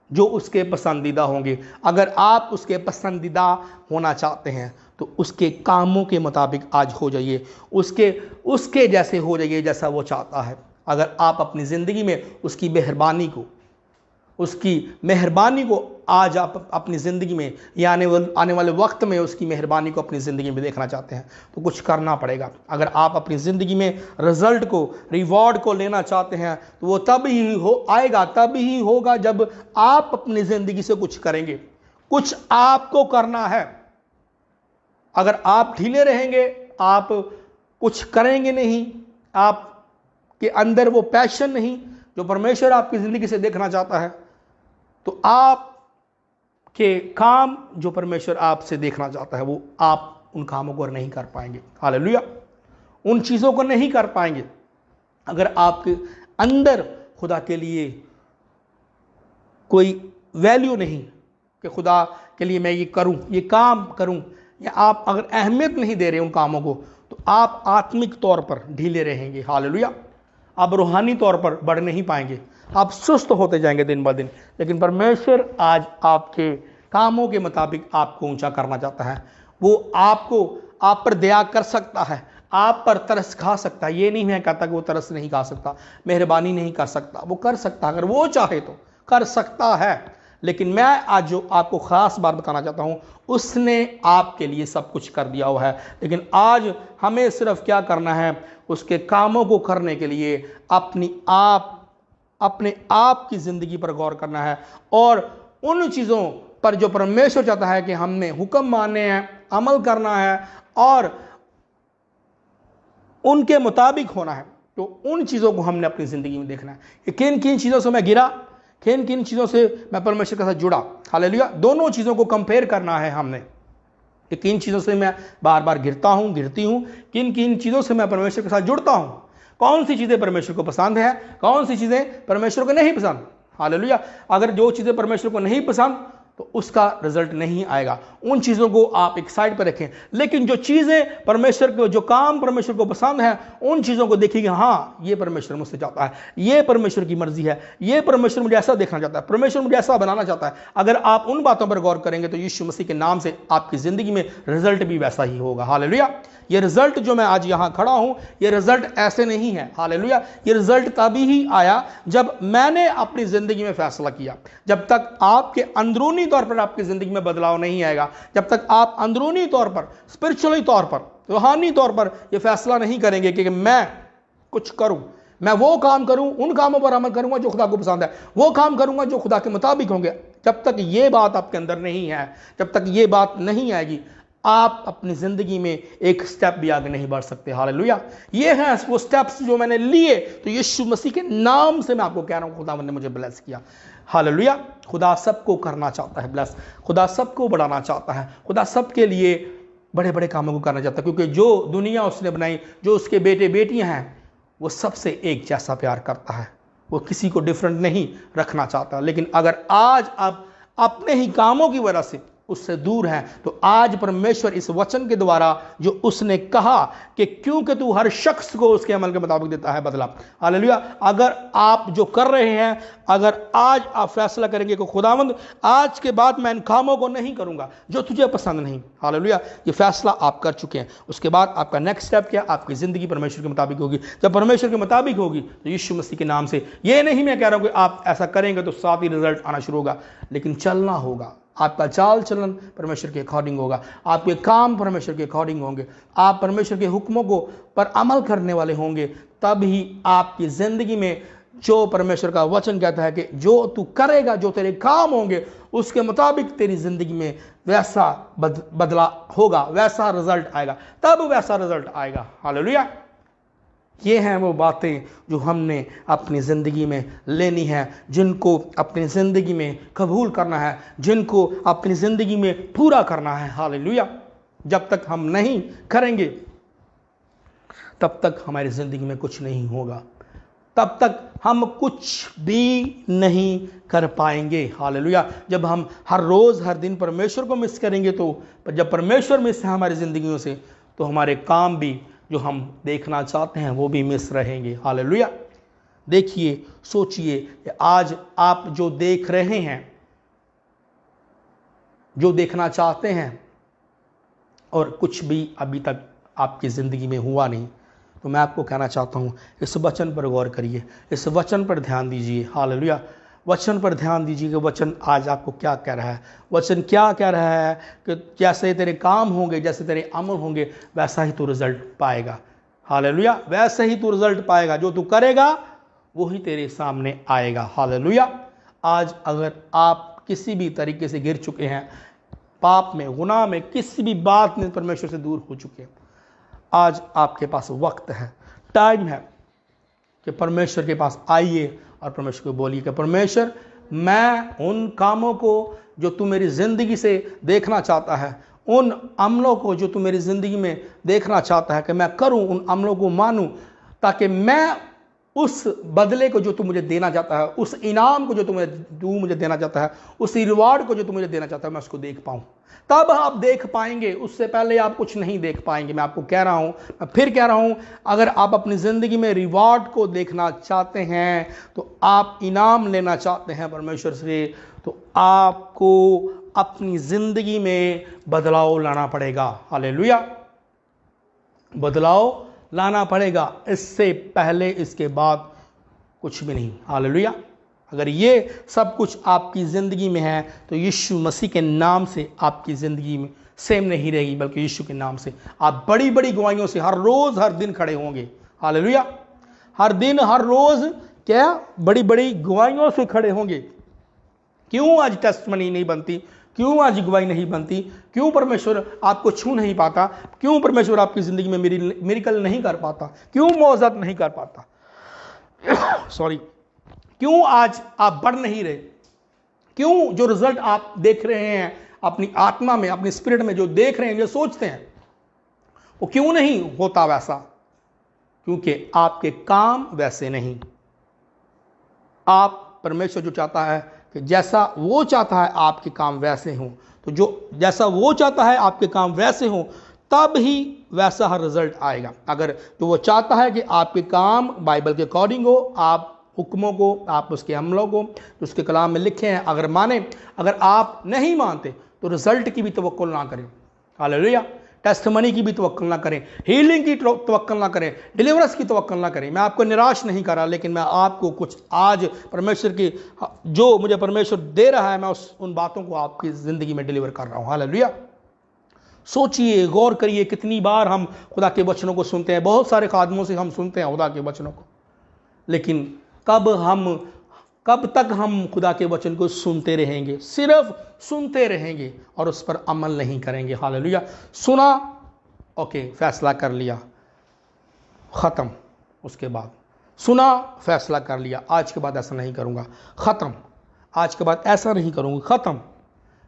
जो उसके पसंदीदा होंगे। अगर आप उसके पसंदीदा होना चाहते हैं तो उसके कामों के मुताबिक आज हो जाइए, उसके जैसे हो जाइए जैसा वो चाहता है। अगर आप अपनी ज़िंदगी में उसकी मेहरबानी को आज आप अपनी ज़िंदगी में या आने वाले वक्त में उसकी मेहरबानी को अपनी ज़िंदगी में देखना चाहते हैं तो कुछ करना पड़ेगा। अगर आप अपनी ज़िंदगी में रिजल्ट को, रिवॉर्ड को लेना चाहते हैं तो वो तब ही होगा जब आप अपनी ज़िंदगी से कुछ करेंगे। कुछ आपको करना है। अगर आप ढीले रहेंगे, आप कुछ करेंगे नहीं, आपके अंदर वो पैशन नहीं जो परमेश्वर आपकी ज़िंदगी से देखना चाहता है, तो आपके काम जो परमेश्वर आपसे देखना चाहता है वो आप उन कामों को नहीं कर पाएंगे। हालेलुया। उन चीज़ों को नहीं कर पाएंगे अगर आपके अंदर खुदा के लिए कोई वैल्यू नहीं कि खुदा के लिए मैं ये करूं, ये काम करूं, या आप अगर अहमियत नहीं दे रहे उन कामों को, तो आप आत्मिक तौर पर ढीले रहेंगे। हालेलुया। आप रूहानी तौर पर बढ़ नहीं पाएंगे, आप सुस्त होते जाएंगे दिन ब दिन। लेकिन परमेश्वर आज आपके कामों के मुताबिक आपको ऊंचा करना चाहता है। वो आप पर दया कर सकता है, आप पर तरस खा सकता है। ये नहीं मैं कहता कि वो तरस नहीं खा सकता, मेहरबानी नहीं कर सकता, वो कर सकता है। अगर वो चाहे तो कर सकता है। लेकिन मैं आज जो आपको ख़ास बात बताना चाहता हूँ, उसने आपके लिए सब कुछ कर दिया हुआ है। लेकिन आज हमें सिर्फ क्या करना है, उसके कामों को करने के लिए अपने आप की ज़िंदगी पर गौर करना है और उन चीज़ों पर जो परमेश्वर चाहता है कि हमने हुक्म मानने हैं, अमल करना है और उनके मुताबिक होना है। तो उन चीज़ों को हमने अपनी ज़िंदगी में देखना है कि किन किन चीज़ों से मैं गिरा, किन किन चीज़ों से मैं परमेश्वर के साथ जुड़ा। हालेलुया। दोनों चीज़ों को कंपेयर करना है हमने कि किन चीज़ों से मैं बार बार गिरती हूँ, किन किन चीज़ों से मैं परमेश्वर के साथ जुड़ता हूँ, कौन सी चीज़ें परमेश्वर को पसंद है, कौन सी चीज़ें परमेश्वर को नहीं पसंद। हालेलुया। अगर जो चीज़ें परमेश्वर को नहीं पसंद तो उसका रिजल्ट नहीं आएगा। उन चीज़ों को आप एक साइड पर रखें। लेकिन जो चीज़ें परमेश्वर को, जो काम परमेश्वर को पसंद है, उन चीज़ों को देखिए कि हाँ, ये परमेश्वर मुझसे चाहता है, ये परमेश्वर की मर्जी है, ये परमेश्वर मुझे ऐसा देखना चाहता है, परमेश्वर मुझे ऐसा बनाना चाहता है। अगर आप उन बातों पर गौर करेंगे तो यीशु मसीह के नाम से आपकी ज़िंदगी में रिजल्ट भी वैसा ही होगा। हालेलुया। ये रिजल्ट जो मैं आज यहाँ खड़ा हूँ, ये रिजल्ट ऐसे नहीं है। हालेलुया। ये रिजल्ट तभी ही आया जब मैंने अपनी ज़िंदगी में फैसला किया। जब तक आपके अंदरूनी तौर पर आपकी ज़िंदगी में बदलाव नहीं आएगा, जब तक आप अंदरूनी तौर पर, स्पिरिचुअली तौर पर, रूहानी तौर पर ये फैसला नहीं करेंगे कि मैं कुछ करूं, मैं वो काम करूं, उन कामों पर अमल करूंगा जो खुदा को पसंद है, वो काम करूंगा जो खुदा के मुताबिक होंगे, जब तक ये बात आपके अंदर नहीं है, जब तक ये बात नहीं आएगी, आप अपनी ज़िंदगी में एक स्टेप भी आगे नहीं बढ़ सकते। हालेलुया। ये हैं वो स्टेप्स जो मैंने लिए, तो यीशु मसीह के नाम से मैं आपको कह रहा हूँ, खुदा ने मुझे ब्लेस किया। हालेलुया। खुदा सबको करना चाहता है ब्लेस, खुदा सबको बढ़ाना चाहता है, खुदा सबके लिए बड़े बड़े कामों को करना चाहता है। क्योंकि जो दुनिया उसने बनाई, जो उसके बेटे बेटियां हैं, वो सबसे एक जैसा प्यार करता है, वो किसी को डिफरेंट नहीं रखना चाहता। लेकिन अगर आज आप अपने ही कामों की वजह से उससे दूर हैं। तो आज परमेश्वर इस वचन के द्वारा जो उसने कहा कि क्योंकि तू हर शख्स को उसके अमल के मुताबिक देता है बदला। हालेलुया। अगर आप जो कर रहे हैं, अगर आज आप फैसला करेंगे कि खुदावंद आज के बाद मैं इन कामों को नहीं करूंगा जो तुझे पसंद नहीं, हालेलुया, ये फैसला आप कर चुके हैं। उसके बाद आपका नेक्स्ट स्टेप क्या? आपकी जिंदगी परमेश्वर के मुताबिक होगी। जब परमेश्वर के मुताबिक होगी तो यीशु मसीह के नाम से, ये नहीं मैं कह रहा हूं कि आप ऐसा करेंगे तो साथ ही रिजल्ट आना शुरू होगा, लेकिन चलना होगा। आपका चाल चलन परमेश्वर के अकॉर्डिंग होगा, आपके काम परमेश्वर के अकॉर्डिंग होंगे, आप परमेश्वर के हुक्मों को पर अमल करने वाले होंगे, तब ही आपकी जिंदगी में जो परमेश्वर का वचन कहता है कि जो तू करेगा, जो तेरे काम होंगे उसके मुताबिक तेरी जिंदगी में वैसा बदला होगा, वैसा रिजल्ट आएगा, तब वैसा रिजल्ट आएगा। हालेलुया। ये हैं वो बातें जो हमने अपनी ज़िंदगी में लेनी है, जिनको अपनी ज़िंदगी में कबूल करना है, जिनको अपनी ज़िंदगी में पूरा करना है। हालेलुया। जब तक हम नहीं करेंगे तब तक हमारी ज़िंदगी में कुछ नहीं होगा, तब तक हम कुछ भी नहीं कर पाएंगे। हालेलुया। जब हम हर रोज़ हर दिन परमेश्वर को मिस करेंगे, तो जब परमेश्वर मिस है हमारी ज़िंदगियों से, तो हमारे काम भी जो हम देखना चाहते हैं वो भी मिस रहेंगे। हालेलुया। देखिए, सोचिए कि आज आप जो देख रहे हैं, जो देखना चाहते हैं, और कुछ भी अभी तक आपकी ज़िंदगी में हुआ नहीं, तो मैं आपको कहना चाहता हूँ इस वचन पर गौर करिए, इस वचन पर ध्यान दीजिए। हालेलुया। वचन पर ध्यान दीजिए कि वचन आज आपको क्या कह रहा है। वचन क्या कह रहा है कि जैसे तेरे काम होंगे, जैसे तेरे अमल होंगे, वैसा ही तू रिजल्ट पाएगा। हालेलुया। वैसे ही तू रिजल्ट पाएगा, जो तू करेगा वो ही तेरे सामने आएगा। हालेलुया। आज अगर आप किसी भी तरीके से गिर चुके हैं, पाप में, गुनाह में, किसी भी बात में परमेश्वर से दूर हो चुके हैं, आज आपके पास वक्त है, टाइम है कि परमेश्वर के पास आइए और परमेश्वर को बोलिए कि परमेश्वर, मैं उन कामों को जो तू मेरी ज़िंदगी से देखना चाहता है, उन अमलों को जो तू मेरी ज़िंदगी में देखना चाहता है कि मैं करूं, उन अमलों को मानूं, ताकि मैं उस बदले को जो तू मुझे देना चाहता है, उस इनाम को जो तू मुझे देना चाहता है, उस रिवार्ड को जो तू मुझे देना चाहता है, मैं उसको देख पाऊँ। तब आप देख पाएंगे, उससे पहले आप कुछ नहीं देख पाएंगे। मैं आपको कह रहा हूँ, मैं फिर कह रहा हूँ, अगर आप अपनी ज़िंदगी में रिवार्ड को देखना चाहते हैं, तो आप इनाम लेना चाहते हैं परमेश्वर से, तो आपको अपनी ज़िंदगी में बदलाव लाना पड़ेगा। हालेलुया। बदलाव लाना पड़ेगा, इससे पहले इसके बाद कुछ भी नहीं। हालेलुया। अगर ये सब कुछ आपकी ज़िंदगी में है तो यीशु मसीह के नाम से आपकी ज़िंदगी में सेम नहीं रहेगी, बल्कि यीशु के नाम से आप बड़ी बड़ी गवाहियों से हर रोज़ हर दिन खड़े होंगे। हालेलुया। हर दिन हर रोज़ क्या बड़ी बड़ी गवाहियों से खड़े होंगे। क्यों आज टेस्टमनी नहीं बनती? क्यों आज गवाही नहीं बनती? क्यों परमेश्वर आपको छू नहीं पाता? क्यों परमेश्वर आपकी ज़िंदगी में मिरेकल नहीं कर पाता? क्यों मौजज़त नहीं कर पाता? सॉरी। क्यों आज आप बढ़ नहीं रहे? क्यों जो रिजल्ट आप देख रहे हैं अपनी आत्मा में, अपनी स्पिरिट में जो देख रहे हैं, जो सोचते हैं, वो क्यों नहीं होता वैसा? क्योंकि आपके काम वैसे नहीं। आप परमेश्वर जो चाहता है कि जैसा वो चाहता है आपके काम वैसे हों, तो जो जैसा वो चाहता है आपके काम वैसे हों, तब ही वैसा हर रिजल्ट आएगा। अगर तो वो चाहता है कि आपके काम बाइबल के अकॉर्डिंग हो, आप हुक्मों को, आप उसके अमलों को जो उसके कलाम में लिखे हैं अगर माने, अगर आप नहीं मानते तो रिजल्ट की भी तवक्कुल ना करें। हालेलुया। टेस्टमनी की भी तवक्कुल ना करें, हीलिंग की तवक्कुल ना करें, डिलीवरेंस की तवक्कुल ना करें। मैं आपको निराश नहीं कर रहा, लेकिन मैं आपको कुछ आज परमेश्वर की जो मुझे परमेश्वर दे रहा है, मैं उन बातों को आपकी ज़िंदगी में डिलीवर कर रहा हूँ। हालेलुया। सोचिए, गौर करिए, कितनी बार हम खुदा के वचनों को सुनते हैं, बहुत सारे खादमों से हम सुनते हैं खुदा के वचनों को, लेकिन कब तक हम खुदा के वचन को सुनते रहेंगे? सिर्फ सुनते रहेंगे और उस पर अमल नहीं करेंगे। हालेलुया। सुना, ओके, फैसला कर लिया, ख़त्म। उसके बाद सुना, फैसला कर लिया, आज के बाद ऐसा नहीं करूँगा, ख़त्म। आज के बाद ऐसा नहीं करूँगा, ख़त्म।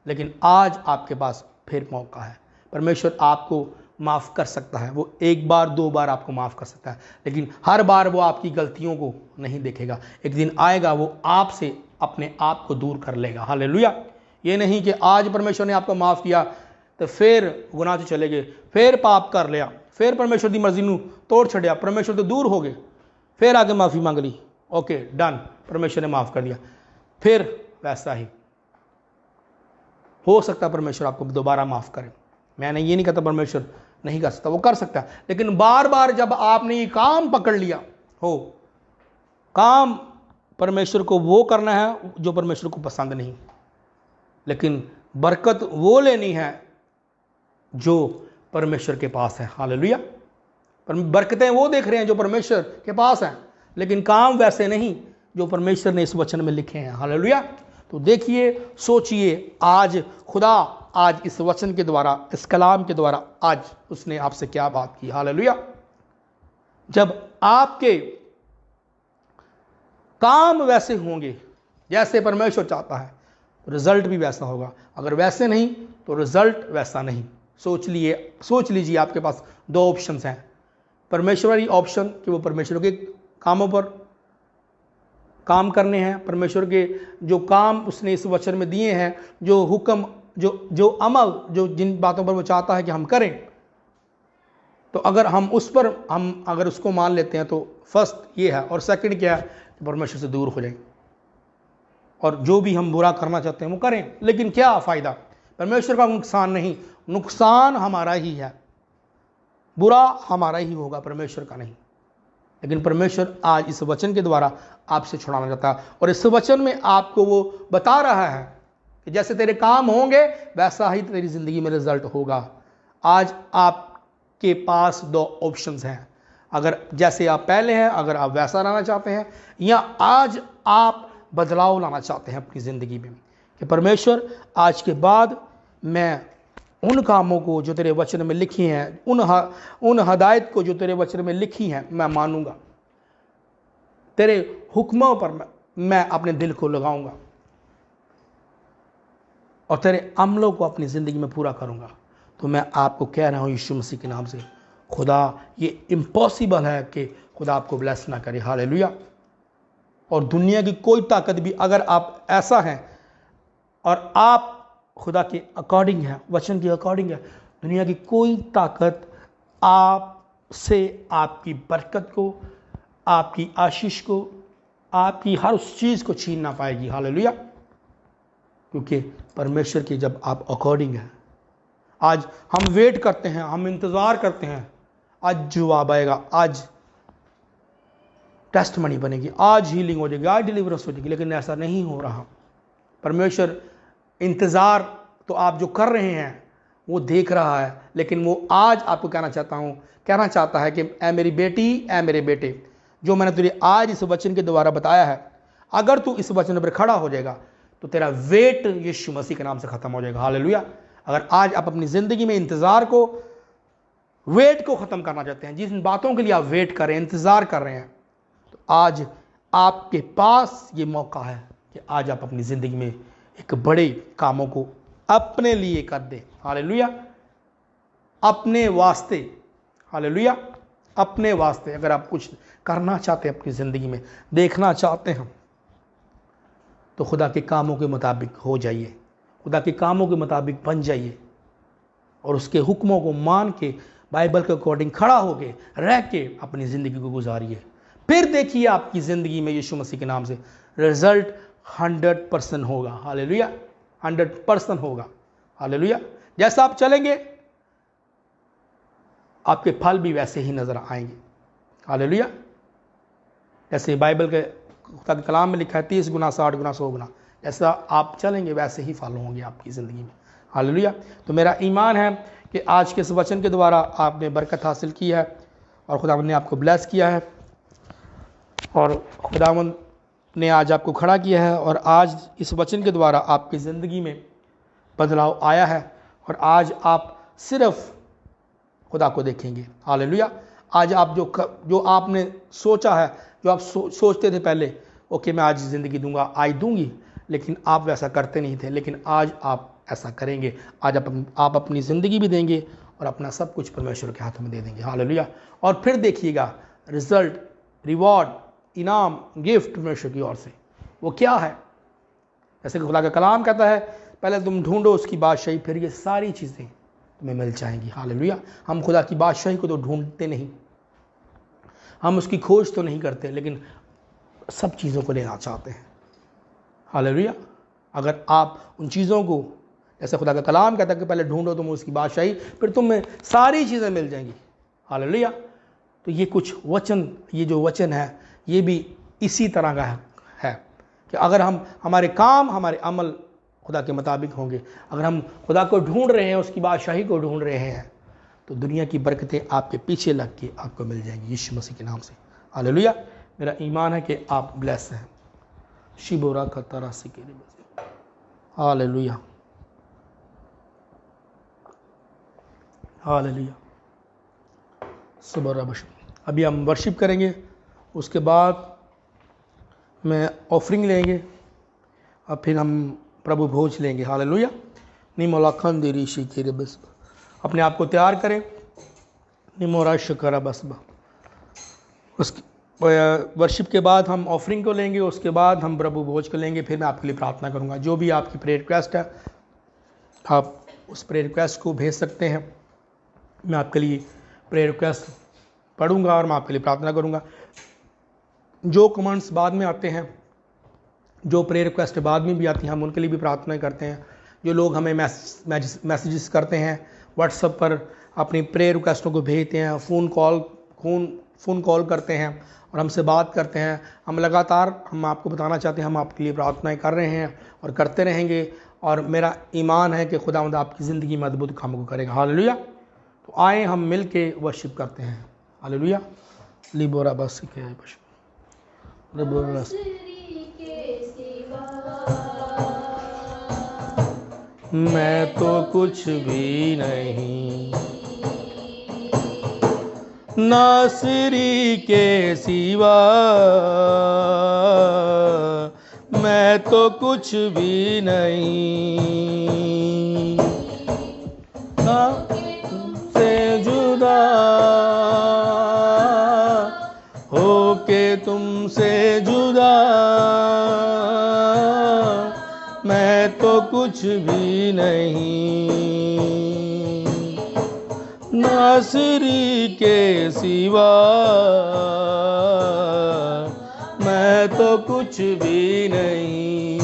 लेकिन आज आपके पास फिर मौका है। परमेश्वर आपको माफ़ कर सकता है। वो एक बार दो बार आपको माफ़ कर सकता है, लेकिन हर बार वो आपकी गलतियों को नहीं देखेगा। एक दिन आएगा वो आपसे अपने आप को दूर कर लेगा। हालेलुया। ये नहीं कि आज परमेश्वर ने आपको माफ़ किया तो फिर गुनाह 'ਚ चले गए, फिर पाप कर लिया, फिर परमेश्वर की मर्जी ਨੂੰ तोड़ छड़िया, परमेश्वर तो दूर हो गए, फिर आगे माफ़ी मांग ली, ओके डन, परमेश्वर ने माफ़ कर दिया। फिर वैसा ही हो सकता है परमेश्वर आपको दोबारा माफ़ करे। मैंने ये नहीं कहता परमेश्वर नहीं कर सकता, वो कर सकता है, लेकिन बार बार जब आपने ये काम पकड़ लिया हो, काम परमेश्वर को वो करना है जो परमेश्वर को पसंद नहीं, लेकिन बरकत वो लेनी है जो परमेश्वर के पास है। हालेलुया। बरकतें वो देख रहे हैं जो परमेश्वर के पास हैं, लेकिन काम वैसे नहीं जो परमेश्वर ने इस वचन में लिखे हैं। हालेलुया। तो देखिए, सोचिए, आज खुदा आज इस वचन के द्वारा, इस कलाम के द्वारा आज उसने आपसे क्या बात की। हालेलुया। जब आपके काम वैसे होंगे जैसे परमेश्वर चाहता है तो रिजल्ट भी वैसा होगा, अगर वैसे नहीं तो रिजल्ट वैसा नहीं। सोच लीजिए आपके पास दो ऑप्शंस हैं, परमेश्वरी ऑप्शन कि वो परमेश्वर के कामों पर काम करने हैं, परमेश्वर के जो काम उसने इस वचन में दिए हैं, जो हुक्म, जो अमल, जो जिन बातों पर वो चाहता है कि हम करें, तो अगर हम उस पर अगर उसको मान लेते हैं तो फर्स्ट ये है, और सेकंड क्या है कि परमेश्वर से दूर हो जाए और जो भी हम बुरा करना चाहते हैं वो करें। लेकिन क्या फ़ायदा, परमेश्वर का नुकसान नहीं, नुकसान हमारा ही है, बुरा हमारा ही होगा, परमेश्वर का नहीं। लेकिन परमेश्वर आज इस वचन के द्वारा आपसे छुड़ाना चाहता है, और इस वचन में आपको वो बता रहा है कि जैसे तेरे काम होंगे वैसा ही तेरी ज़िंदगी में रिजल्ट होगा। आज आपके पास दो ऑप्शंस हैं, अगर जैसे आप पहले हैं, अगर आप वैसा रहना चाहते हैं, या आज आप बदलाव लाना चाहते हैं अपनी ज़िंदगी में कि परमेश्वर आज के बाद मैं उन कामों को जो तेरे वचन में लिखी हैं, उन हदायत को जो तेरे वचन में लिखी हैं मैं मानूंगा, तेरे हुक्मों पर मैं अपने दिल को लगाऊंगा और तेरे अमलों को अपनी ज़िंदगी में पूरा करूंगा। तो मैं आपको कह रहा हूं यीशु मसीह के नाम से, खुदा, ये इम्पॉसिबल है कि खुदा आपको ब्लेस ना करे। हालेलुया। और दुनिया की कोई ताकत भी, अगर आप ऐसा हैं और आप खुदा के अकॉर्डिंग है, वचन के अकॉर्डिंग है, दुनिया की कोई ताकत आपसे आपकी बरकत को, आपकी आशीष को, आपकी हर उस चीज़ को छीन ना पाएगी। हालेलुया। क्योंकि परमेश्वर की जब आप अकॉर्डिंग है, आज हम वेट करते हैं, हम इंतज़ार करते हैं, आज जवाब आएगा, आज टेस्ट मनी बनेगी, आज हीलिंग हो जाएगी, आज डिलीवरेंस हो जाएगी, लेकिन ऐसा नहीं हो रहा। परमेश्वर इंतज़ार तो आप जो कर रहे हैं वो देख रहा है, लेकिन वो आज आपको कहना चाहता है कि ऐ मेरी बेटी, ऐ मेरे बेटे, जो मैंने तुझे आज इस वचन के द्वारा बताया है, अगर तू इस वचन पर खड़ा हो जाएगा तो तेरा वेट यीशु मसीह के नाम से ख़त्म हो जाएगा। हालेलुया। अगर आज आप अपनी ज़िंदगी में इंतज़ार को, वेट को ख़त्म करना चाहते हैं, जिन बातों के लिए आप वेट कर रहे हैं, इंतज़ार कर रहे हैं, तो आज आपके पास ये मौका है कि आज आप अपनी ज़िंदगी में एक बड़े कामों को अपने लिए कर दे। हालेलुया। अपने वास्ते। हालेलुया। अपने वास्ते अगर आप कुछ करना चाहते हैं अपनी ज़िंदगी में, देखना चाहते हैं, तो खुदा के कामों के मुताबिक हो जाइए, खुदा के कामों के मुताबिक बन जाइए और उसके हुक्मों को मान के, बाइबल के अकॉर्डिंग खड़ा होके, रह के अपनी ज़िंदगी को गुजारिए। फिर देखिए आपकी ज़िंदगी में यीशु मसीह के नाम से रिजल्ट 100% होगा। हालेलुया। 100% होगा। हालेलुया। जैसा आप चलेंगे आपके फल भी वैसे ही नज़र आएंगे। हालेलुया। जैसे बाइबल के कलाम में लिखा है 30 गुना, 60 गुना, 100 गुना, जैसा आप चलेंगे वैसे ही फल होंगे आपकी ज़िंदगी में। हालेलुया। तो मेरा ईमान है कि आज के इस वचन के द्वारा आपने बरकत हासिल की है और खुदावंद ने आपको ब्लेस किया है और खुदावंद ने आज आपको खड़ा किया है और आज इस वचन के द्वारा आपकी ज़िंदगी में बदलाव आया है और आज आप सिर्फ खुदा को देखेंगे। हालेलुया। आज आप जो आपने सोचा है, जो आप सोचते थे पहले, ओके मैं आज ज़िंदगी दूंगा, आज दूंगी, लेकिन आप वैसा करते नहीं थे, लेकिन आज आप ऐसा करेंगे। आज आप अपनी ज़िंदगी भी देंगे और अपना सब कुछ परमेश्वर के हाथों में दे देंगे। हालेलुया। और फिर देखिएगा रिजल्ट, रिवॉर्ड, इनाम, गिफ्ट परमेश्वर की ओर से। वो क्या है? जैसे कि खुदा का कलाम कहता है पहले तुम ढूंढो उसकी बादशाही, फिर ये सारी चीज़ें तुम्हें मिल जाएंगी। हालेलुया। हम खुदा की बादशाही को तो ढूंढते नहीं, हम उसकी खोज तो नहीं करते, लेकिन सब चीज़ों को लेना चाहते हैं। हालेलुया। अगर आप उन चीज़ों को, जैसे खुदा का कलाम कहता है कि पहले ढूंढो तुम उसकी बादशाही, फिर तुम्हें सारी चीज़ें मिल जाएंगी। हालेलुया। तो ये कुछ वचन, ये जो वचन है ये भी इसी तरह का है कि अगर हम, हमारे काम, हमारे अमल खुदा के मुताबिक होंगे, अगर हम खुदा को ढूंढ रहे हैं, उसकी बादशाही को ढूंढ रहे हैं, तो दुनिया की बरकतें आपके पीछे लग के आपको मिल जाएंगी यीशु मसीह के नाम से। हालेलुया। मेरा ईमान है कि आप ब्लेस हैं। शिबोरा का तरह से के लिए। हालेलुया। हालेलुया। सुबह अभी हम वर्शिप करेंगे, उसके बाद मैं ऑफरिंग लेंगे और फिर हम प्रभु भोज लेंगे। हालेलुया। निमोलाखन दे ऋषि के बस अपने आप को तैयार करें। निमोरा शुक्र बसबा। उसके वर्शिप के बाद हम ऑफरिंग को लेंगे, उसके बाद हम प्रभु भोज को लेंगे, फिर मैं आपके लिए प्रार्थना करूंगा। जो भी आपकी प्रेयर रिक्वेस्ट है आप उस प्रेयर रिक्वेस्ट को भेज सकते हैं। मैं आपके लिए प्रेयर रिक्वेस्ट पढ़ूंगा और मैं आपके लिए प्रार्थना करूंगा। जो कमेंट्स बाद में आते हैं, जो प्रेयर रिक्वेस्ट बाद में भी आती हैं, हम उनके लिए भी प्रार्थना करते हैं। जो लोग हमें मैसेजेस करते हैं व्हाट्सएप पर, अपनी प्रेयर रिक्वेस्टों को भेजते हैं, फ़ोन कॉल करते हैं और हमसे बात करते हैं, हम लगातार, हम आपको बताना चाहते हैं हम आपके लिए प्रार्थनाएं कर रहे हैं और करते रहेंगे। और मेरा ईमान है कि खुदावंद आपकी ज़िंदगी में अद्भुत काम को करेगा। हालेलुया। तो आए हम मिल के वर्शिप करते हैं। हालेलुया। लिबोरा बस के मैं तो कुछ भी नहीं, नासरी के सिवा मैं तो कुछ भी नहीं, ना तुमसे जुदा होके तुमसे जुदा मैं तो कुछ भी नहीं, नासरी के सिवा मैं तो कुछ भी नहीं,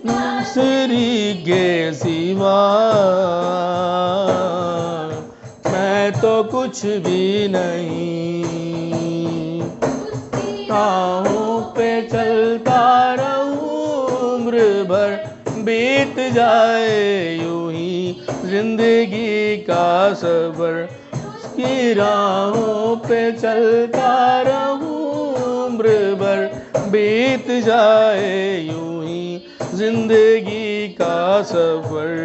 नासरी के सिवा मैं तो कुछ भी नहीं, राहों पे चलता रहूं उम्र भर बीत जाए यूं ही जिंदगी का सफर, उसकी राहों पे चलता रहूं उम्र भर बीत जाए यूं ही जिंदगी का सफर,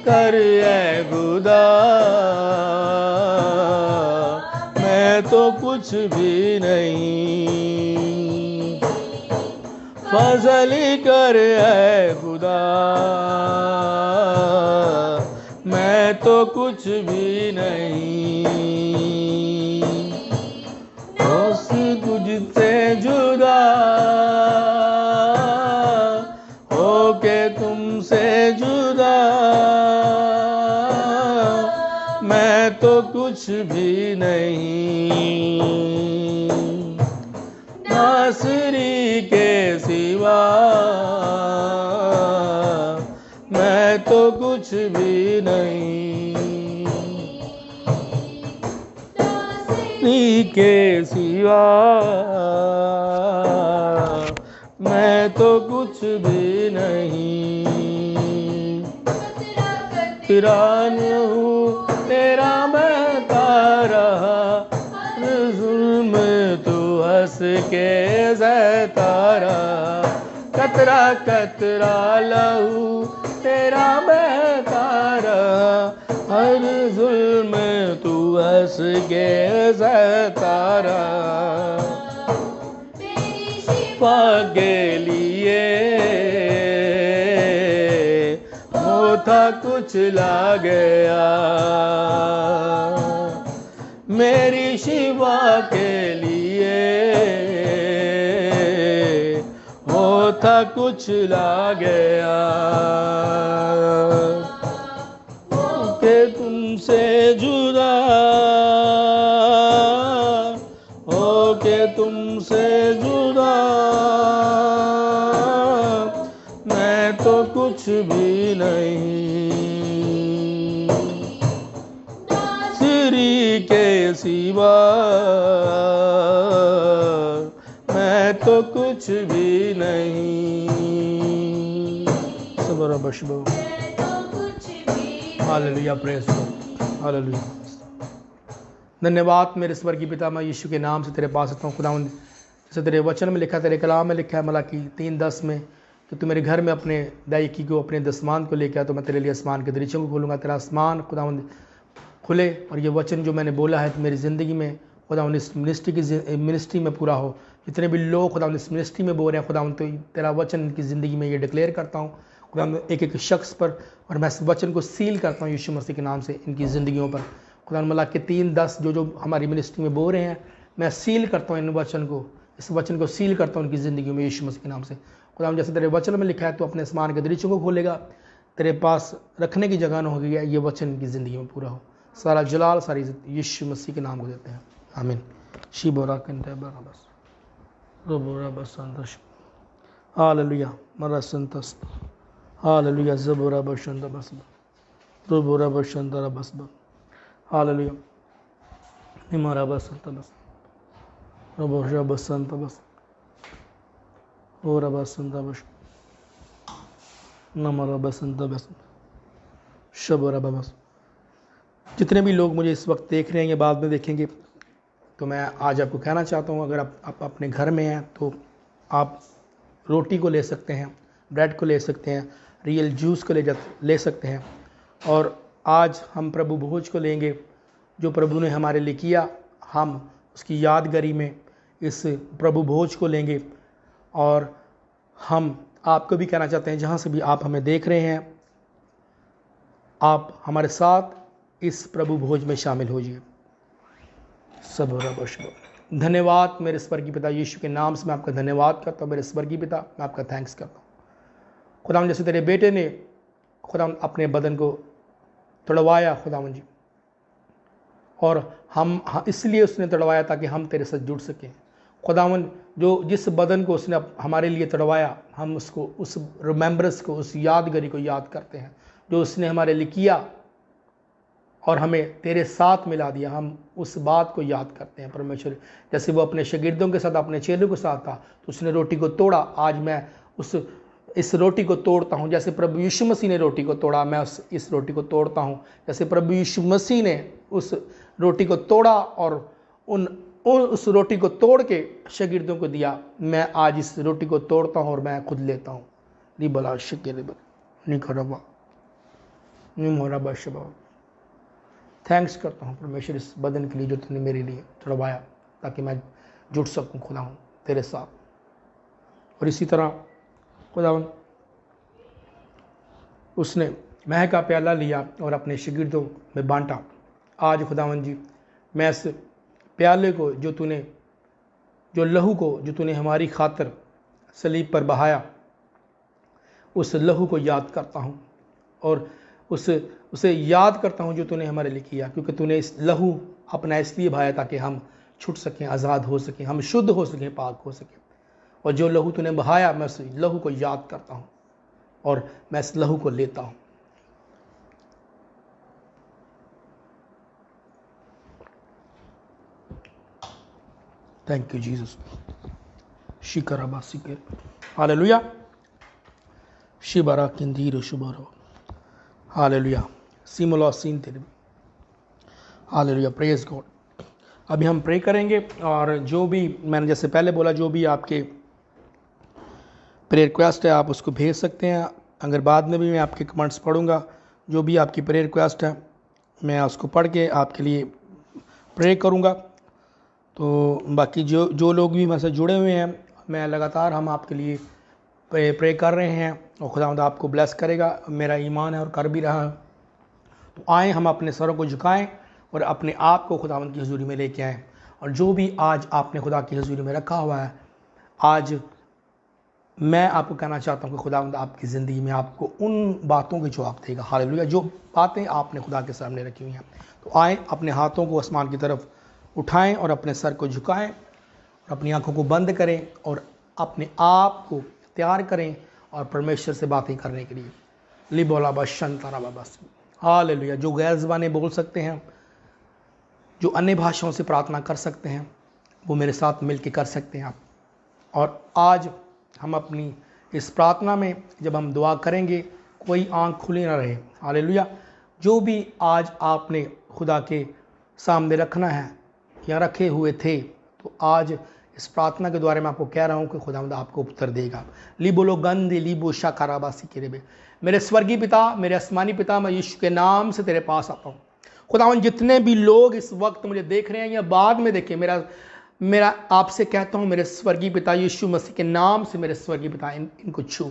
कर ऐ खुदा मैं तो कुछ भी नहीं, फजल कर ऐ खुदा मैं तो कुछ भी नहीं, उस तुझसे जुदा होके तुमसे जुदा मैं तो कुछ भी नहीं, नासरी के सिवा मैं तो कुछ भी नहीं, नासरी के सिवा मैं तो कुछ भी नहीं, किरान हूँ तेरा मैं रहा जुल्म तू हंस के ज़तारा, कतरा कतरा लहू तेरा बहता रहा, हर जुल्म तू हंस के ज़तारा, के लिए मोथा कुछ ला गया, मेरी शिवा के लिए हो था कुछ ला गया के तुमसे जुदा हो के तुमसे जुदा मैं तो कुछ भी नहीं तेरी के सिवा मैं तो कुछ भी नहीं। सबर बशबो हालेलुया प्रेज़ गॉड हालेलुया। धन्यवाद मेरे स्वर्गीय पिता, मैं यीशु के नाम से तेरे पास आता हूँ खुदावंद। जैसे तेरे वचन में लिखा, तेरे कलाम में लिखा है मलाकी 3:10 में कि तू मेरे घर में अपने दायकी को, अपने दसमान को लेकर आ तो मैं तेरे लिए आसमान के दरीचों को खोलूँगा। तेरा आसमान खुदावंद खुले और ये वचन जो मैंने बोला है तो मेरी ज़िंदगी में खुदावंद इस मिनिस्ट्री में पूरा हो। जितने भी लोग खुदावंद इस मिनिस्ट्री में बोल रहे हैं खुदावंद, तो तेरा वचन इनकी ज़िंदगी में ये डिक्लेयर करता हूँ खुदावंद एक एक शख्स पर, और मैं इस वचन को सील करता हूँ यीशु मसीह के नाम से इनकी ज़िंदगियों पर। खुदावंद मलाकी 3:10 जो हमारी मिनिस्ट्री में बोल रहे हैं, मैं सील करता हूँ इन वचन को, इस वचन को सील करता हूँ उनकी ज़िंदगी में यीशु मसीह के नाम से। खुदावंद जैसे तेरे वचन में लिखा है तो अपने आसमान के दरीचों को खोलेगा, तेरे पास रखने की जगह न होगी, ये वचन इनकी ज़िंदगी में पूरा हो। सारा जलाल सारी इज्जत यीशु मसीह के नाम को देते हैं, आमीन। शिबोरा कंटे बराबस रोबोरा बसंतश हालेलुया मरा संतस हालेलुया ज़बोरा बशंत बस रोबोरा बशंत बस हालेलुया निमारा बसंत बस रोबोरा बसंत बस ओरा बसंत बस नमरा बसंत बस शबोरा बस। जितने भी लोग मुझे इस वक्त देख रहे हैं या बाद में देखेंगे, तो मैं आज आपको कहना चाहता हूँ, अगर आप अपने घर में हैं तो आप रोटी को ले सकते हैं, ब्रेड को ले सकते हैं, रियल जूस को ले सकते हैं। और आज हम प्रभु भोज को लेंगे जो प्रभु ने हमारे लिए किया, हम उसकी यादगारी में इस प्रभु भोज को लेंगे। और हम आपको भी कहना चाहते हैं, जहाँ से भी आप हमें देख रहे हैं, आप हमारे साथ इस प्रभु भोज में शामिल होइए। सब धन्यवाद मेरे स्वर्गीय पिता, यीशु के नाम से मैं आपका धन्यवाद करता हूँ। मेरे स्वर्गीय पिता, मैं आपका थैंक्स करता हूँ खुदावंद। जैसे तेरे बेटे ने खुदावंद अपने बदन को तड़वाया खुदावंद जी, और हम इसलिए उसने तड़वाया ताकि हम तेरे साथ जुड़ सकें खुदावंद। जो जिस बदन को उसने हमारे लिए तड़वाया, हम उसको, उस रिमेम्बरेंस को, उस यादगारी को याद करते हैं जो उसने हमारे लिए किया और हमें तेरे साथ मिला दिया। हम उस बात को याद करते हैं परमेश्वर। जैसे वो अपने शागिर्दों के साथ, अपने चेलों के साथ था, तो उसने रोटी को तोड़ा। आज मैं इस रोटी को तोड़ता हूँ। जैसे प्रभु यीशु मसीह ने रोटी को तोड़ा, मैं इस रोटी को तोड़ता हूँ। जैसे प्रभु यीशु मसीह ने उस रोटी को तोड़ा और उस रोटी को तोड़ के शागिर्दों को दिया, मैं आज इस रोटी को तोड़ता हूँ और मैं खुद लेता हूँ। रिबला शिके निखरबा निमोरबा शबा। थैंक्स करता हूँ परमेश्वर इस बदन के लिए जो तूने मेरे लिए चढ़वाया, ताकि मैं जुड़ सकूँ खुदावंद तेरे साथ। और इसी तरह खुदावंद उसने मह का प्याला लिया और अपने शागिर्दों में बांटा। आज खुदावंद जी, मैं इस प्याले को जो लहू को जो तूने हमारी खातिर सलीब पर बहाया, उस लहू को याद करता हूँ और उसे याद करता हूँ जो तूने हमारे लिए किया। क्योंकि तूने इस लहू अपना इसलिए बहाया ताकि हम छूट सकें, आज़ाद हो सकें, हम शुद्ध हो सकें, पाक हो सकें। और जो लहू तूने बहाया, मैं उस लहू को याद करता हूँ और मैं इस लहू को लेता हूँ। Thank you Jesus. शिकरबा सिकर हालेलुया शिबरा किंदीर शुबरो हालेलुया सिमोला सीन तेरे हालेलुया प्रेज गॉड। अभी हम प्रे करेंगे और जो भी मैंने जैसे पहले बोला, जो भी आपके प्रेयर रिक्वेस्ट है आप उसको भेज सकते हैं। अगर बाद में भी मैं आपके कमेंट्स पढ़ूंगा, जो भी आपकी प्रेयर रिक्वेस्ट है मैं उसको पढ़ के आपके लिए प्रे करूंगा। तो बाकी जो लोग भी मेरे से जुड़े हुए हैं, मैं लगातार हम आपके लिए प्रे कर रहे हैं और खुदावंद आपको ब्लेस करेगा, मेरा ईमान है और कर भी रहा है। तो आए हम अपने सरों को झुकाएं और अपने आप को खुदावंद की हजूरी में लेके आएँ। और जो भी आज आपने खुदा की हजूरी में रखा हुआ है, आज मैं आपको कहना चाहता हूँ कि खुदावंद आपकी ज़िंदगी में आपको उन बातों के जवाब देगा। हालेलुया। जो बातें आपने खुदा के सामने रखी हुई हैं, तो आए अपने हाथों को आसमान की तरफ उठाएं और अपने सर को झुकाएं और अपनी आंखों को बंद करें और अपने आप को तैयार करें और परमेश्वर से बातें करने के लिए। लिबोला बशंतरा बाबस। हालेलुया। जो गैर ज़बानें बोल सकते हैं, जो अन्य भाषाओं से प्रार्थना कर सकते हैं, वो मेरे साथ मिल के कर सकते हैं आप। और आज हम अपनी इस प्रार्थना में जब हम दुआ करेंगे, कोई आंख खुली ना रहे। हालेलुया। जो भी आज आपने खुदा के सामने रखना है या रखे हुए थे, तो आज इस प्रार्थना के द्वारा मैं आपको कह रहा हूँ कि खुदावंद आपको उत्तर देगा। लिबोलो गंदे लिबो शाकाराबासी के। मेरे स्वर्गीय पिता, मेरे आसमानी पिता, मैं यीशु के नाम से तेरे पास आता हूँ। खुदावंद जितने भी लोग इस वक्त मुझे देख रहे हैं या बाद में देखें, मेरा आपसे कहता हूँ मेरे स्वर्गीय पिता यीशु मसीह के नाम से, मेरे स्वर्गीय पिता इनको छू,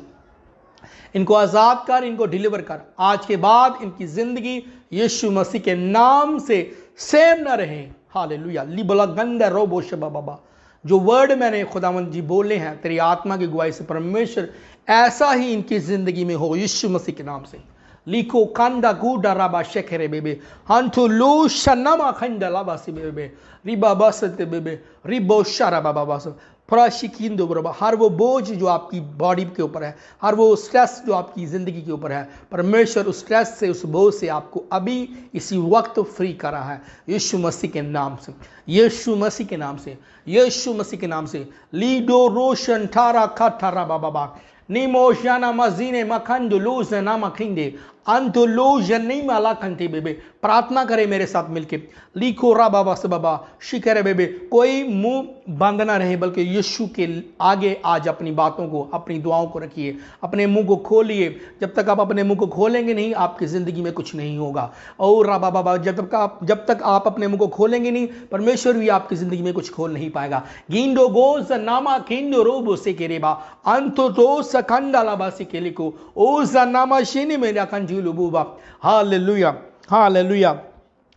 इनको आज़ाद कर, इनको डिलीवर कर। आज के बाद इनकी ज़िंदगी यीशु मसीह के नाम से सेम ना रहे। हालेलुया। लिबला गंदा रोबो शबा बाबा। जो वर्ड मैंने खुदावंद जी बोले हैं तेरी आत्मा की गवाही से, परमेश्वर ऐसा ही इनकी ज़िंदगी में हो यीशु मसीह के नाम से। लिखो कंदा गुडा राबा शेखरे बेबे हंटू लू शनमा खंडा लाबा सी बेबे रिबा बसते बेबे रिबो शारा बाबा बस प्रशिकिंदो बराबर। हर वो बोझ जो आपकी बॉडी के ऊपर है, हर वो स्ट्रेस जो आपकी ज़िंदगी के ऊपर है, परमेश्वर उस स्ट्रेस से, उस बोझ से आपको अभी इसी वक्त फ्री कर रहा है यीशु मसीह के नाम से, यीशु मसीह के नाम से, यीशु मसीह के नाम से। लीडो रोशन ठारा खठारा बाबा निमोशाना मजीने मखंड लूज ना मखिंदे अंतो लूज नहीं माला खंटे बेबे। प्रार्थना करें मेरे साथ मिलके। लिखो रा बाबा से बाबा शिकर बेबे। कोई मुंह बंद ना रहे, बल्कि यीशु के आगे आज अपनी बातों को, अपनी दुआओं को रखिए, अपने मुंह को खोलिए। जब तक आप अपने मुंह को खोलेंगे नहीं, आपकी ज़िंदगी में कुछ नहीं होगा। और रा बाबा जब तक आप अपने मुंह को खोलेंगे नहीं, परमेश्वर भी आपकी ज़िंदगी में कुछ खोल नहीं पाएगा। गिंडो गोज नामा किंडो रोबो से केरेबा अंतो तो सकंडा लाबा से केलिको ओ नामा शिनी मेरा कंजूलुबुबा। Hallelujah, hallelujah,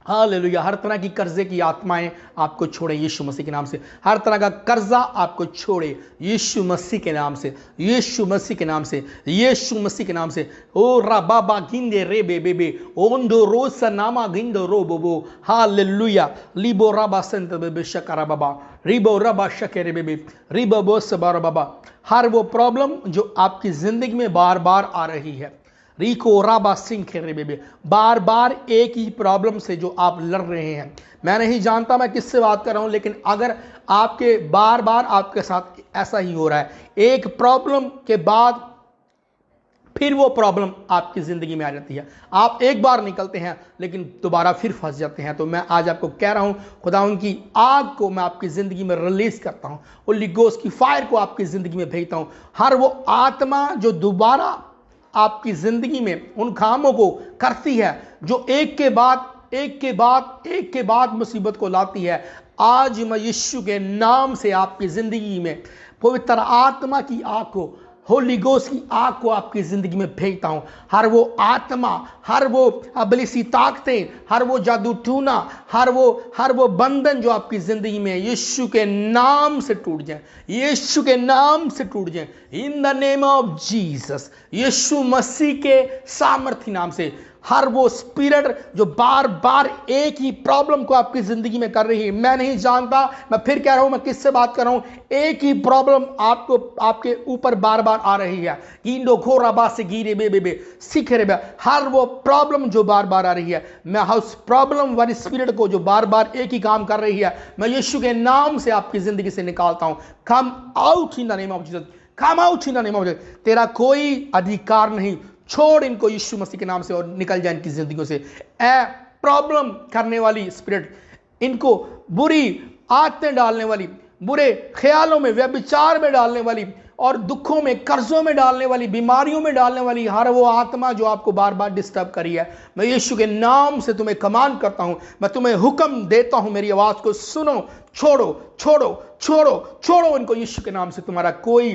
hallelujah. हर तरह की कर्जे की आत्माएं आपको छोड़े यीशु मसीह के नाम से। हर तरह का कर्जा आपको छोड़े यीशु मसीह के नाम से, यीशु मसीह के नाम से, यीशु मसीह के नाम से। ओ रा बाबा गिंदे रे बेबे ओंदो रोसा नामा गिंदो रो बोबो। हालेलुया। लिबो राबा संत बेबे शकारा बाबा रिबो रबा शकेरे बेबे रिबो बोस बारा बाबा। हर वो प्रॉब्लम जो आपकी जिंदगी में बार बार आ रही है, रिको राबा सिंह खेरे बेबे, बार बार एक ही प्रॉब्लम से जो आप लड़ रहे हैं। मैं नहीं जानता मैं किससे बात कर रहा हूं, लेकिन अगर आपके बार बार आपके साथ ऐसा ही हो रहा है, एक प्रॉब्लम के बाद फिर वो प्रॉब्लम आपकी ज़िंदगी में आ जाती है। आप एक बार निकलते हैं लेकिन दोबारा फिर फंस जाते हैं। तो मैं आज आपको कह रहा हूँ, खुदा उनकी आग को मैं आपकी ज़िंदगी में रिलीज़ करता हूँ, होली गोस्ट की फायर को आपकी ज़िंदगी में भेजता हूँ। हर वो आत्मा जो दोबारा आपकी ज़िंदगी में उन कामों को करती है जो एक के बाद मुसीबत को लाती है, आज मैं यीशु के नाम से आपकी ज़िंदगी में पवित्र आत्मा की आग को, होली गोस्ट की आग को आपकी ज़िंदगी में भेजता हूँ। हर वो आत्मा, हर वो अबलिसी ताकतें, हर वो जादू टूना, हर वो बंधन जो आपकी ज़िंदगी में यीशु के नाम से टूट जाए, यीशु के नाम से टूट जाए। In the name of Jesus, यीशु मसीह के सामर्थ्य नाम से। हर वो स्पिरिट जो बार बार एक ही प्रॉब्लम को आपकी जिंदगी में कर रही है, मैं नहीं जानता, मैं फिर कह रहा हूं, मैं किससे बात कर रहा हूं, एक ही प्रॉब्लम आपको आपके ऊपर बार बार आ रही है। गिंडो घोराबा से गिरे बे सीखे रे बे। हर वो प्रॉब्लम जो बार बार आ रही है, मैं उस प्रॉब्लम वाली स्पिरिट को जो बार बार एक ही काम कर रही है, मैं यीशु के नाम से आपकी जिंदगी से निकालता हूं। कम out in the name of Jesus, come out in the name of Jesus. तेरा कोई अधिकार नहीं, छोड़ इनको यीशु मसीह के नाम से और निकल जाए इनकी जिंदगियों से। प्रॉब्लम करने वाली स्पिरिट, इनको बुरी आदतें डालने वाली, बुरे ख्यालों में, व्यभिचार में डालने वाली और दुखों में, कर्जों में डालने वाली, बीमारियों में डालने वाली हर वो आत्मा जो आपको बार बार डिस्टर्ब करी है, मैं यीशु के नाम से तुम्हें कमांड करता हूं, मैं तुम्हें हुक्म देता हूं, मेरी आवाज को सुनो, छोड़ो छोड़ो छोड़ो छोड़ो इनको यीशु के नाम से। तुम्हारा कोई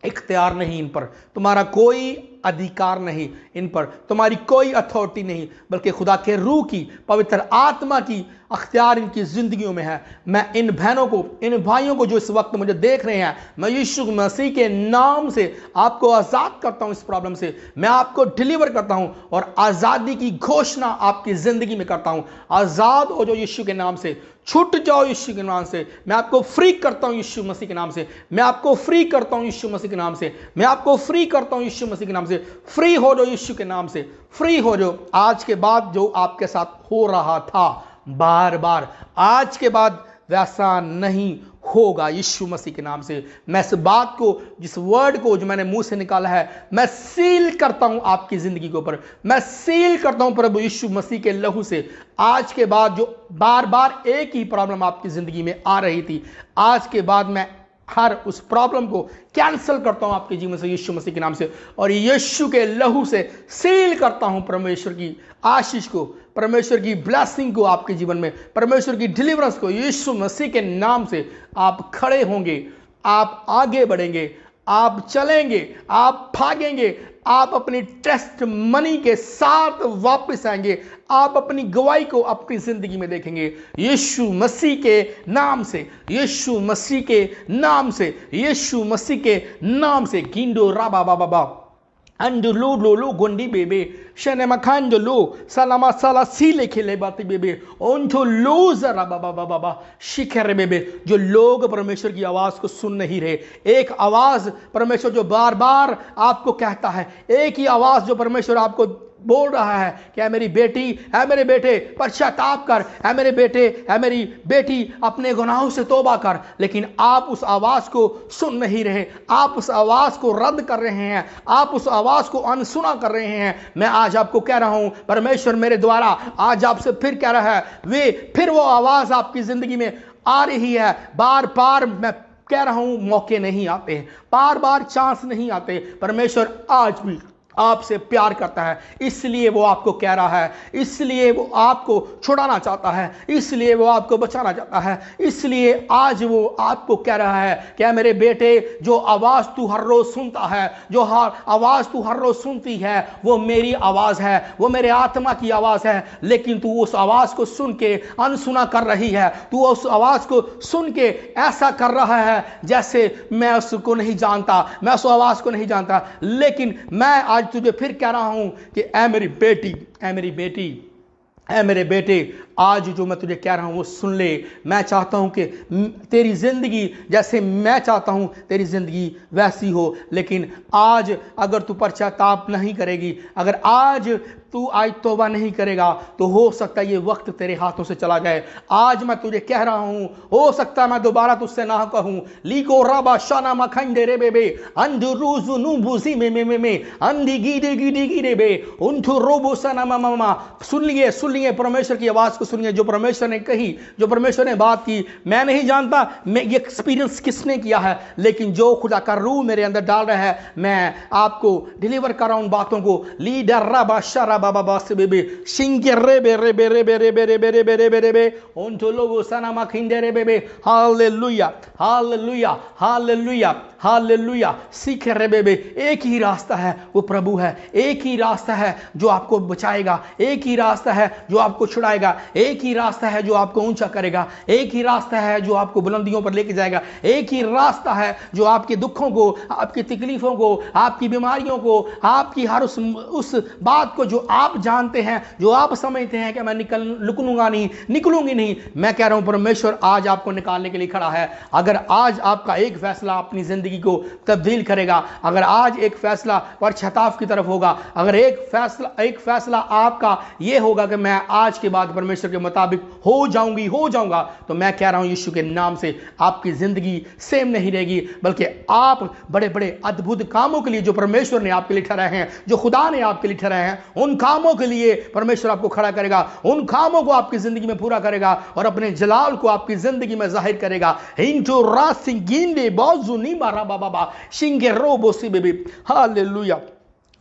इख्तियार नहीं इन पर, तुम्हारा कोई अधिकार नहीं इन पर, तुम्हारी कोई अथॉरिटी नहीं, बल्कि खुदा के रूह की, पवित्र आत्मा की अख्तियार इनकी ज़िंदगियों में है। मैं इन बहनों को, इन भाइयों को जो इस वक्त मुझे देख रहे हैं, मैं यीशु मसीह के नाम से आपको आज़ाद करता हूं इस प्रॉब्लम से। मैं आपको डिलीवर करता हूं और आज़ादी की घोषणा आपकी ज़िंदगी में करता हूं। आज़ाद हो जाओ यीशु के नाम से, छूट जाओ यीशु के नाम से। मैं आपको फ्री करता हूं यीशु मसीह के नाम से। मैं आपको फ्री करता हूं यीशु मसीह के नाम से। मैं आपको फ्री करता हूं यीशु मसीह के नाम से। फ्री हो जाओ यीशु के नाम से, फ्री हो जाओ। आज के बाद जो आपके साथ हो रहा था बार बार, आज के बाद वैसा नहीं होगा यीशु मसीह के नाम से। मैं इस बात को, जिस वर्ड को जो मैंने मुंह से निकाला है, मैं सील करता हूं आपकी जिंदगी के ऊपर। मैं सील करता हूं प्रभु यीशु मसीह के लहू से। आज के बाद जो बार बार एक ही प्रॉब्लम आपकी जिंदगी में आ रही थी, आज के बाद मैं हर उस प्रॉब्लम को कैंसिल करता हूं आपके जीवन से यीशु मसीह के नाम से, और यीशु के लहू से सील करता हूं परमेश्वर की आशीष को, परमेश्वर की ब्लेसिंग को आपके जीवन में, परमेश्वर की डिलीवरेंस को। यीशु मसीह के नाम से आप खड़े होंगे, आप आगे बढ़ेंगे, आप चलेंगे, आप भागेंगे, आप अपनी टेस्ट मनी के साथ वापस आएंगे, आप अपनी गवाही को अपनी जिंदगी में देखेंगे यीशु मसीह के नाम से, यीशु मसीह के नाम से, यीशु मसीह के नाम से। गिंडो राबा बाबा बा अंडो लो लो लो गोंडी बेबे शने मखान जो लो सलामा सला सीले खेले बाती बेबे उनको लो जरा बाबा बाबा बा शिखर बेबे। जो लोग परमेश्वर की आवाज को सुन नहीं रहे, एक आवाज परमेश्वर जो बार बार आपको कहता है, एक ही आवाज जो परमेश्वर आपको बोल रहा है कि ऐ मेरी बेटी, ऐ मेरे बेटे पश्चाताप कर, ऐ मेरे बेटे, ऐ मेरी बेटी अपने गुनाहों से तौबा कर, लेकिन आप उस आवाज को सुन नहीं रहे, आप उस आवाज को रद्द कर रहे हैं, आप उस आवाज को अनसुना कर रहे हैं। मैं आज आपको कह रहा हूं, परमेश्वर मेरे द्वारा आज आपसे फिर कह रहा है, फिर वो आवाज आपकी जिंदगी में आ रही है। बार बार मैं कह रहा हूं, मौके नहीं आते, बार बार चांस नहीं आते। परमेश्वर आज भी आपसे प्यार करता है, इसलिए वो आपको कह रहा है, इसलिए वो आपको छुड़ाना चाहता है, इसलिए वो आपको बचाना चाहता है, इसलिए आज वो आपको कह रहा है कि मेरे बेटे, जो आवाज तू हर रोज सुनता है, जो आवाज तू हर रोज सुनती है, वो मेरी आवाज है, वो मेरे आत्मा की आवाज है, लेकिन तू उस आवाज को सुन के अनसुना कर रही है। तू उस आवाज को सुन के ऐसा कर रहा है जैसे मैं उसको नहीं जानता, मैं उस आवाज को नहीं जानता। लेकिन मैं आज तुझे फिर कह रहा हूं कि ऐ मेरी बेटी, ऐ मेरी बेटी, ऐ मेरे बेटे, आज जो मैं तुझे कह रहा हूं वो सुन ले। मैं चाहता हूं कि तेरी जिंदगी जैसे मैं चाहता हूं तेरी जिंदगी वैसी हो, लेकिन आज अगर तू पश्चाताप नहीं करेगी, अगर आज तू आज तौबा नहीं करेगा, तो हो सकता है ये वक्त तेरे हाथों से चला जाए। आज मैं तुझे कह रहा हूं, हो सकता है मैं दोबारा तुझसे ना कहूं। लीको राबा शाना मखंडे रे बेबे अंदुरुजु नुबुजी में अंधी गीदे गीदे गिरे बे उन्थु रोबो सना मामा। सुन लिए परमेश्वर की आवाज को सुनिए, जो परमेश्वर ने कही, जो परमेश्वर ने बात की। मैं नहीं जानता मैं ये एक्सपीरियंस किसने किया है, लेकिन जो खुदा का रूह मेरे अंदर डाल रहा है, मैं आपको डिलीवर कर रहा हूं उन बातों को। लीडर राबा शारा बाबा बास बेबे शिंगे रे बे रे बे रे बे रे बे रे बे रे बे रे बे रे बे उन्थु लोगो सना मखिंडे रे बेबे। Hallelujah hallelujah hallelujah hallelujah. सीखे रे बेबे, एक ही रास्ता है, वो प्रभु है। एक ही रास्ता है जो आपको बचाएगा, एक ही रास्ता है जो आपको छुड़ाएगा, एक ही रास्ता है जो आपको ऊंचा करेगा, एक ही रास्ता है जो आपको बुलंदियों पर लेके जाएगा, एक ही रास्ता है जो आपके दुखों को, आपकी तकलीफों को, आपकी बीमारियों को, आपकी हर उस बात को जो आप जानते हैं, जो आप समझते हैं कि मैं निकलूंगी नहीं, मैं कह रहा हूं परमेश्वर आज आपको निकालने के लिए खड़ा है। अगर आज आपका एक फैसला अपनी जिंदगी को तब्दील करेगा, अगर आज एक फैसला पश्चाताप की तरफ होगा, अगर एक फैसला आपका यह होगा कि मैं आज के बाद परमेश्वर के मुताबिक हो जाऊंगा, तो मैं कह रहा हूं यीशु के नाम से आपकी जिंदगी सेम नहीं रहेगी, बल्कि आप बड़े बड़े अद्भुत कामों के लिए जो परमेश्वर ने आपके लिए ठहराए हैं, जो खुदा ने आपके लिए ठहराए हैं, उन कामों के लिए परमेश्वर आपको खड़ा करेगा, उन कामों को आपकी जिंदगी में पूरा करेगा और अपने जलाल को आपकी जिंदगी में जाहिर करेगा। इंटो रासिंगिंडे बाजुनी मारा बाबा शिंगे रोबो सी बेबी। हालेलुया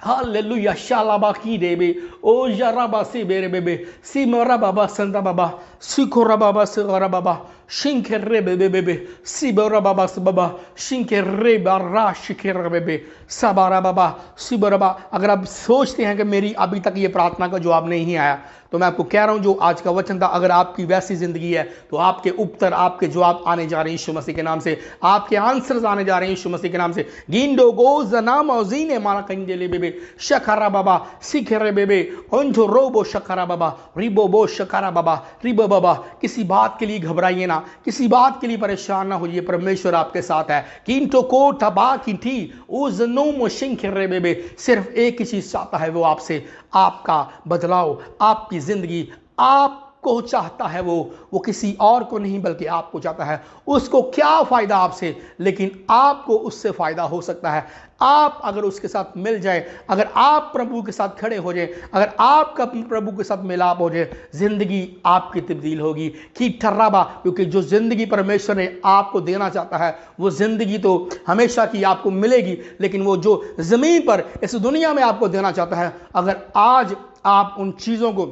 हालेलुया शालाबा की देबे ओ जराबा से बेरे बेबे सी मरा बाबा संता बाबा सिखोरा बाबा सरा बाबा शिंके रे बेबे बेबे सी बरा बाबा से बाबा शिंके रे बारा शिके रे बेबे सबारा बाबा सिबरबा। अगर आप सोचते हैं कि मेरी अभी तक ये प्रार्थना का जवाब नहीं आया, तो मैं आपको कह रहा हूं जो आज का वचन था, अगर आपकी वैसी जिंदगी है तो आपके उत्तर, आपके जवाब आने जा रहे हैं यीशु मसीह के नाम से, आपके आंसर्स आने जा रहे हैं यीशु मसीह के नाम से। गिंडो गो जनाम औजीने माला कंजेले बेबे शखरा बाबा सिखरे बेबे अंजो रोबो शखरा बाबा रिबो बो शखरा बाबा रिबो बाबा। किसी बात के लिए घबराइए ना, किसी बात के लिए परेशान ना होइए, परमेश्वर आपके साथ है। किंटो को तबा किंटी ओ जनोम शिंखरे बेबे। सिर्फ एक ही चीज चाहता है वो आपसे, आपका बदलाव, आपकी जिंदगी। आपको चाहता है वो किसी और को नहीं बल्कि आपको चाहता है। उसको क्या फायदा आपसे, लेकिन आपको उससे फायदा हो सकता है। आप अगर उसके साथ मिल जाए, अगर आप प्रभु के साथ खड़े हो जाए, अगर आपका प्रभु के साथ मिलाप हो जाए, जिंदगी आपकी तब्दील होगी कि ठर्राबा। क्योंकि जो जिंदगी परमेश्वर ने आपको देना चाहता है वो जिंदगी तो हमेशा की आपको मिलेगी, लेकिन वो जो जमीन पर इस दुनिया में आपको देना चाहता है, अगर आज आप उन चीजों को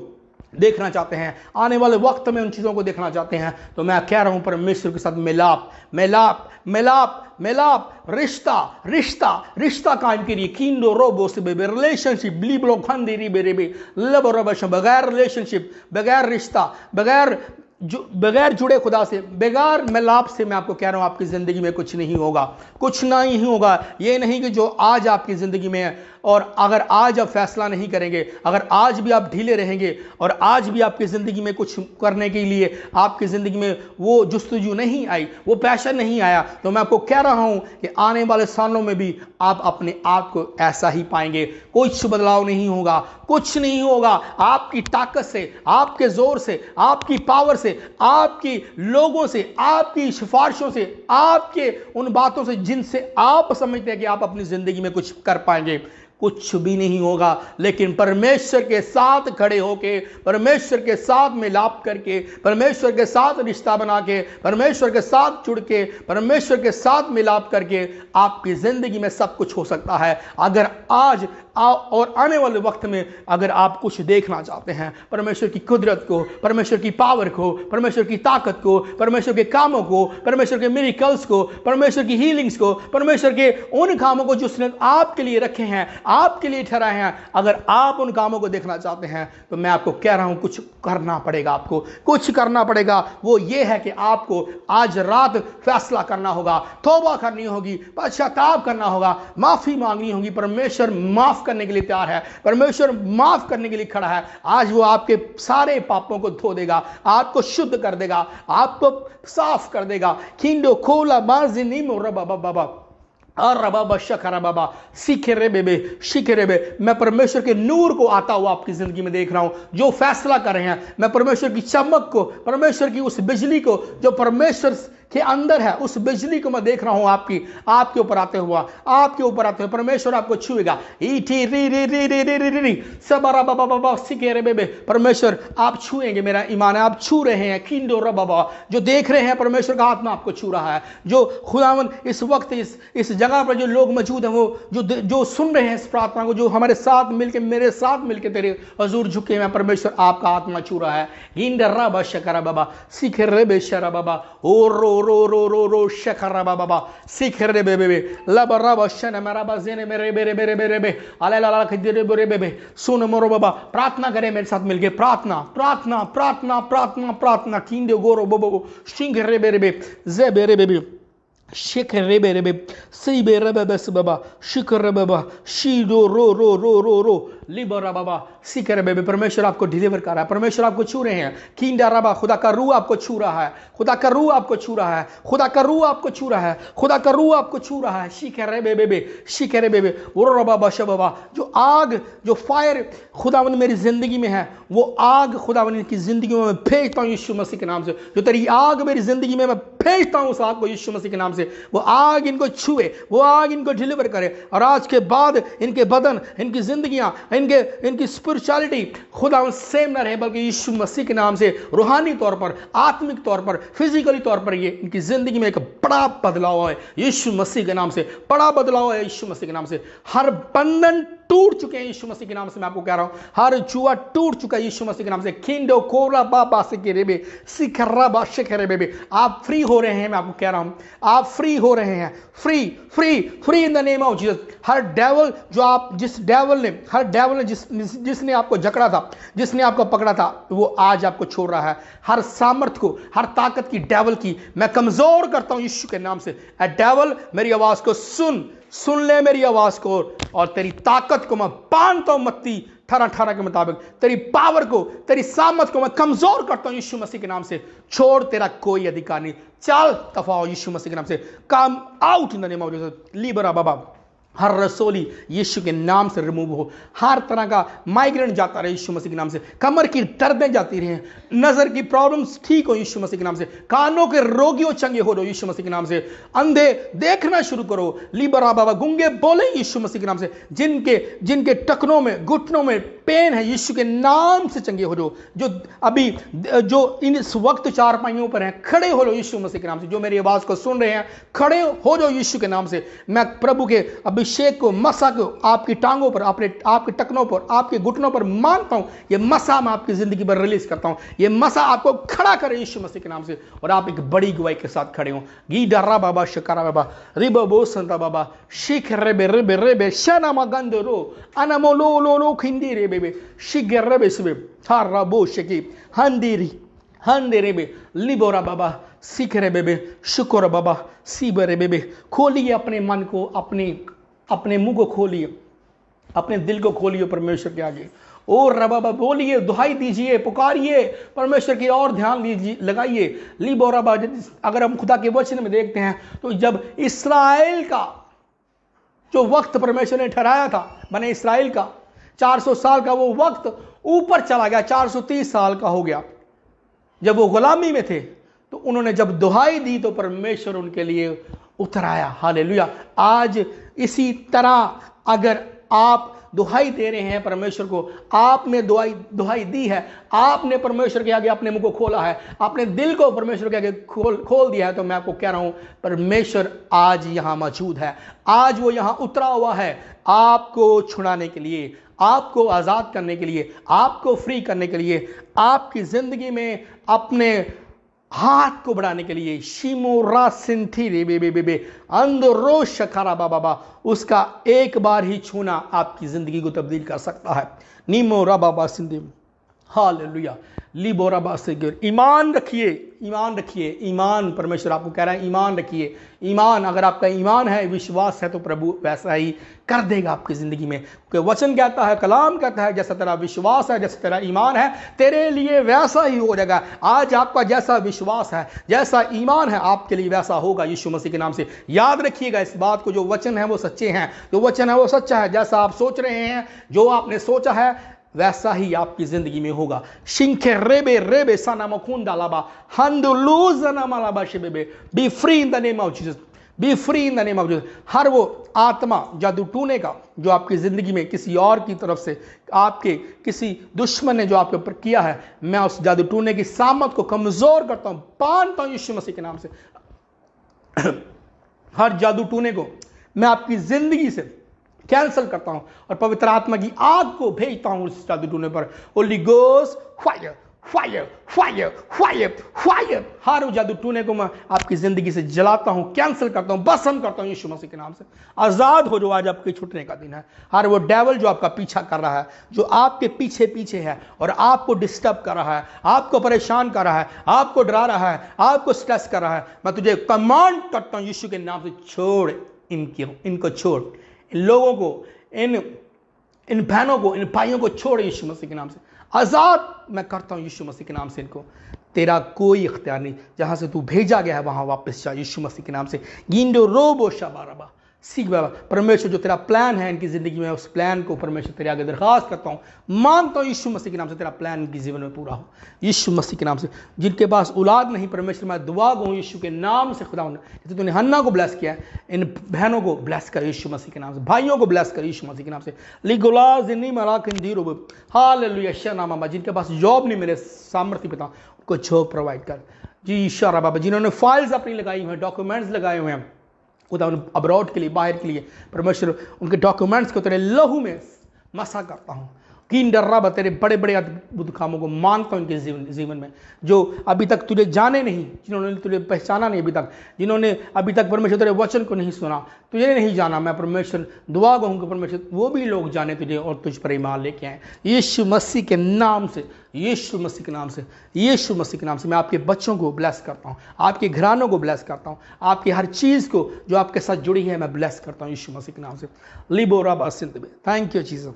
देखना चाहते हैं, आने वाले वक्त में उन चीज़ों को देखना चाहते हैं, तो मैं कह रहा हूं परमेश्वर के साथ मिलाप मिलाप मिलाप मिलाप, रिश्ता रिश्ता रिश्ता कायम करिए। किंडो रोबो से बेबे रिलेशनशिप ब्लीबलो खंदी री बेरे लब रबश। बगैर रिलेशनशिप, बगैर रिश्ता, बगैर जुड़े खुदा से, बगैर मिलाप से, मैं आपको कह रहा हूं आपकी जिंदगी में कुछ नहीं होगा, कुछ नहीं होगा। ये नहीं कि जो आज आपकी जिंदगी में है और अगर आज आप फैसला नहीं करेंगे, अगर आज भी आप ढीले रहेंगे और आज भी आपकी ज़िंदगी में कुछ करने के लिए आपकी ज़िंदगी में वो जुस्तजू नहीं आई, वो पैशन नहीं आया, तो मैं आपको कह रहा हूं कि आने वाले सालों में भी आप अपने आप को ऐसा ही पाएंगे। कुछ बदलाव नहीं होगा, कुछ नहीं होगा। आपकी ताकत से, आपके जोर से, आपकी पावर से, आपकी लोगों से, आपकी सिफारिशों से, आपके उन बातों से जिनसे आप समझते हैं कि आप अपनी ज़िंदगी में कुछ कर पाएंगे, कुछ भी नहीं होगा। लेकिन परमेश्वर के साथ खड़े होके, परमेश्वर के साथ मिलाप करके, परमेश्वर के साथ रिश्ता बना के, परमेश्वर के साथ जुड़ के, परमेश्वर के साथ मिलाप करके आपकी जिंदगी में सब कुछ हो सकता है। अगर आज और आने वाले वक्त में अगर आप कुछ देखना चाहते हैं, परमेश्वर की कुदरत को, परमेश्वर की पावर को, परमेश्वर की ताकत को, परमेश्वर के कामों को, परमेश्वर के मिरेकल्स को, परमेश्वर की हीलिंग्स को, परमेश्वर के उन कामों को जो उसने आपके लिए रखे हैं, आपके लिए ठहराए हैं, अगर आप उन कामों को देखना चाहते हैं, तो मैं आपको कह रहा हूं कुछ करना पड़ेगा। आपको कुछ करना पड़ेगा। वो ये है कि आपको आज रात फैसला करना होगा, तौबा करनी होगी, पश्चाताप करना होगा, माफी मांगनी होगी। परमेश्वर माफ करने के लिए तैयार है, परमेश्वर माफ करने के लिए खड़ा है। आज वो आपके सारे पापों को धो देगा, आपको शुद्ध कर देगा, आपको साफ कर देगा। खिंडो खोला बाजिनी मोरा बाबा बाबा और बाबा शखरा बाबा सीखे बेबे शिखे बे। मैं परमेश्वर के नूर को आता हुआ आपकी जिंदगी में देख रहा हूं, जो फैसला कर रहे हैं। मैं परमेश्वर की चमक को, परमेश्वर की उस बिजली को जो परमेश्वर के अंदर है, उस बिजली को मैं देख रहा हूं आपके ऊपर आते हुआ, आपके ऊपर आते हुए। परमेश्वर आपको छुएगा। परमेश्वर आप छुएंगे, मेरा ईमान है आप छू रहे हैं। खिंडो रा बाबा, जो देख रहे हैं परमेश्वर का आत्मा आपको छू रहा है। जो खुदावन इस वक्त इस जगह पर जो लोग मौजूद हैं, वो जो सुन रहे हैं इस प्रार्थना को, जो हमारे साथ मिलके, मेरे साथ मिलके तेरे हजूर झुके हैं, परमेश्वर आपका आत्मा छू रहा है। गिंडरा बशकरा बाबा सिखरे बेशरा बाबा ओ रो रो रो रो रो शखरा बाबा सिखरे बेबे लबरा बशन मेरा बजेने मेरे बेरे बेरे बेरे बे अले ला ला खदिरे बेरे बेबे। सुन मोरो बाबा, प्रार्थना करें मेरे साथ मिलके। प्रार्थना प्रार्थना प्रार्थना प्रार्थना प्रार्थना। किंडे गोरो बोबो सिंगरे बेरे बे जे बेरे बेबे शिखरे बेरे बे सी बेरे बेबे बाबा शिखरे बाबा शीडो रो रो रो रो रो लिबरा बाबा सिखरे बेबे। परमेश्वर आपको डिलीवर कर रहा है, परमेश्वर आपको छू रहे हैं। किंडा रबा, खुदा का रूह आपको छू रहा है, खुदा का रूह आपको छू रहा है, खुदा का रूह आपको छू रहा है, खुदा का रूह आपको छू रहा है। शिखरे बेबे शिखरे बेबे वो रबा बाशा बाबा। जो आग, जो फायर खुदावन मेरी जिंदगी में है, वो आग खुदावन की जिंदगी में मैं भेजता हूँ यीशु मसीह के नाम से। जो तेरी आग मेरी जिंदगी में मैं भेजता हूँ उस आग को यीशु मसीह के नाम से। वो आग इनको छुए, वो आग इनको डिलीवर करे, और आज के बाद इनके बदन, इनकी जिंदगियां, इनकी स्पिरिचुअलिटी खुदा सेम ना रहे, बल्कि यीशु मसीह के नाम से रूहानी तौर पर, आत्मिक तौर पर, फिजिकली तौर पर ये इनकी जिंदगी में एक बड़ा बदलाव है यीशु मसीह के नाम से। बड़ा बदलाव है यीशु मसीह के नाम से। हर बंधन टूट चुके हैं यीशु मसीह के नाम से। मैं आपको कह रहा हूं हर जुआ टूट चुका है यीशु मसीह के नाम से। खिंडो कोरा बाबा से रेबे सिखरा बा शेखरे बेबे, आप फ्री हो रहे हैं। मैं आपको कह रहा हूं आप फ्री हो रहे हैं। Free free free in the name of Jesus. Her devil जो आप हर डेविल ने जिसने आपको जकड़ा था, जिसने आपको पकड़ा था, वो आज आपको छोड़ रहा है। हर सामर्थ को, हर ताकत की डेविल की मैं कमजोर करता हूं यीशु के नाम से। ए डेविल मेरी आवाज को सुन ले मेरी आवाज को, और तेरी ताकत को मैं बांधता हूं मत्ती 18 के मुताबिक। तेरी पावर को, तेरी सामर्थ को मैं कमजोर करता हूं यीशु मसीह के नाम से। छोड़, तेरा कोई अधिकार नहीं। चल दफा हो यीशु मसीह के नाम से। Come out in the name of Jesus. लिबरा बाबा, हर रसोली यीशु के नाम से रिमूव हो। हर तरह का माइग्रेन जाता रहे यीशु मसीह के नाम से। कमर की दर्दें जाती रहे। नजर की प्रॉब्लम्स ठीक हो यीशु मसीह के नाम से। कानों के रोगियों चंगे हो यीशु मसीह के नाम से। अंधे देखना शुरू करो। लिबरा बाबा, गूंगे बोले यीशु मसीह के नाम से। जिनके टखनों में, घुटनों में पेन है यीशु के नाम से चंगे हो जो अभी जो इस वक्त चारपाइयों पर हैं, खड़े हो लो यीशु मसीह के नाम से। जो मेरी आवाज को सुन रहे हैं, खड़े हो जाओ यीशु के नाम से। मैं प्रभु के अभिषेक को, मसा को आपकी टांगों पर, आपके टखनों पर, आपके घुटनों पर मानता हूं। ये मसा मैं आपकी जिंदगी पर रिलीज करता हूं। ये मसा आपको खड़ा करे यीशु मसीह के नाम से, और आप एक बड़ी गवाही के साथ खड़े हो। गी डर्रा बाबा, शकारा बाबा, रिबो संता बाबा, शिख रेबे रेबे रेबे शना मगंदरो अनमोलो लो खिंदी रेबे शिगर रेबे सबे थारा बो शकी हंदीरी हंदे रेबे लिबोरा बाबा, सीख रे बेबे, शुक्र बाबा, सीबरे बेबे। खोलिए अपने मन को, अपने मुंह को खोलिए, अपने दिल को खोलिए परमेश्वर के आगे। और रबाबा बोलिए, दुहाई दीजिए, पुकारिए परमेश्वर की ओर ध्यान दीजिए, लगाइए। लीबो रबा, अगर हम खुदा के वचन में देखते हैं तो जब इस्राएल का जो वक्त परमेश्वर ने ठहराया था, बने इस्राएल का 400 साल का वो वक्त ऊपर चला गया, 430 साल का हो गया। जब वो गुलामी में थे तो उन्होंने जब दुहाई दी तो परमेश्वर उनके लिए उतर आया। हालेलुया। आज इसी तरह अगर आप दुहाई दे रहे हैं परमेश्वर को, आपने दुहाई दी है, आपने परमेश्वर के आगे अपने मुंह को खोला है, अपने दिल को परमेश्वर के आगे खोल दिया है, तो मैं आपको कह रहा हूं परमेश्वर आज यहां मौजूद है। आज वो यहां उतरा हुआ है आपको छुड़ाने के लिए, आपको आजाद करने के लिए, आपको फ्री करने के लिए, आपकी जिंदगी में अपने हाथ को बढ़ाने के लिए। शिमोरा सिंथी रे बे बे बे बे अंदरो शखारा बाबा, उसका एक बार ही छूना आपकी जिंदगी को तब्दील कर सकता है। नीमोरा बाबा सिंधी, हालेलुया। लिबोरा बासिगर, ईमान रखिए, ईमान रखिए। ईमान, परमेश्वर आपको कह रहा है ईमान रखिए। ईमान, अगर आपका ईमान है, विश्वास है, तो प्रभु वैसा ही कर देगा आपकी जिंदगी में। क्योंकि वचन कहता है, कलाम कहता है, जैसा तेरा विश्वास है, जैसा तेरा ईमान है, तेरे लिए वैसा ही हो जाएगा। आज आपका जैसा विश्वास है, जैसा ईमान है, आपके लिए वैसा होगा यीशु मसीह के नाम से। याद रखिएगा इस बात को, जो वचन है वो सच्चे हैं, जो वचन है वो सच्चा है। जैसा आप सोच रहे हैं, जो आपने सोचा है, वैसा ही आपकी जिंदगी में होगा। शिंखे रेबे रेबे सना मकुंदा लाबा हंदुलूजना मालाबा शेबे। Be free in the name of Jesus, be free in the name of Jesus. हर वो आत्मा जादू टूने का जो आपकी जिंदगी में किसी और की तरफ से, आपके किसी दुश्मन ने जो आपके ऊपर किया है, मैं उस जादू टूने की सामत को कमजोर करता हूं, बांधता हूं यीशु मसीह के नाम से। हर जादू टूने को मैं आपकी जिंदगी से कैंसिल करता हूं और पवित्र आत्मा की आग को भेजता हूं उस जादू टूने पर। Holy Ghost fire fire fire fire fire. हर जादू टूने को मैं आपकी जिंदगी से जलाता हूं, कैंसिल करता हूं, भस्म करता हूं यीशु मसीह के नाम से। आजाद हो जो, आज आपके छूटने का दिन है। हर वो डेविल जो आपका पीछा कर रहा है, जो आपके पीछे पीछे है और आपको डिस्टर्ब कर रहा है, आपको परेशान कर रहा है, आपको डरा रहा है, आपको स्ट्रेस कर रहा है, मैं तुझे कमांड करता हूं यीशु के नाम से, छोड़ इनको छोड़, इन लोगों को, इन बहनों को, इन भाइयों को छोड़ यीशु मसीह के नाम से। आजाद मैं करता हूं यीशु मसीह के नाम से इनको। तेरा कोई इख्तियार नहीं, जहां से तू भेजा गया है वहां वापस जा यीशु मसीह के नाम से। गिंडो रोबो शबारबा सीख बाबा, परमेश्वर जो तेरा प्लान है इनकी जिंदगी में, उस प्लान को परमेश्वर तेरे आगे दरखास्त करता हूं, मानता हूं यीशु मसीह के नाम से तेरा प्लान इनकी जीवन में पूरा हो यीशु मसीह के नाम से। जिनके पास औलाद नहीं, परमेश्वर मैं दुआ कहूं यीशु के नाम से, खुदा जैसे तूने हन्ना को ब्लेस किया है, इन बहनों को ब्लेस कर यीशु मसीह के नाम से, भाइयों को ब्लेस कर यीशु मसीह के नाम से। लिगुलाजिनी मराकिंदीरो हालेलुया शनामा। जिनके पास जॉब नहीं, मेरे सामर्थ्य पिता उनको जॉब प्रोवाइड कर जी। इशारा बाबा, जिन्होंने फाइल्स अपनी लगाई हुई हैं, डॉक्यूमेंट्स लगाए हुए हैं, खुदा अब्रॉड के लिए, बाहर के लिए परमेश्वर उनके डॉक्यूमेंट्स को तेरे लहू में मसा करता हूँ। कीन डर्रा तेरे बड़े बड़े अद्भुत कामों को मानता हूँ इनके जीवन में, जो अभी तक तुझे जाने नहीं, जिन्होंने तुझे पहचाना नहीं अभी तक, जिन्होंने अभी तक परमेश्वर तेरे वचन को नहीं सुना, तुझे नहीं जाना, मैं परमेश्वर दुआ कहूँगा परमेश्वर वो भी लोग जाने तुझे और तुझ पर ईमान लेके आए यीशु मसीह के नाम से, यीशु मसीह के नाम से, यीशु मसीह के नाम से। मैं आपके बच्चों को ब्लेस करता हूँ, आपके घरानों को ब्लेस करता हूँ, आपकी हर चीज़ को जो आपके साथ जुड़ी है मैं ब्लेस करता हूँ यीशु मसीह के नाम से। लिबो रब असिंत में थैंक यू जीसस।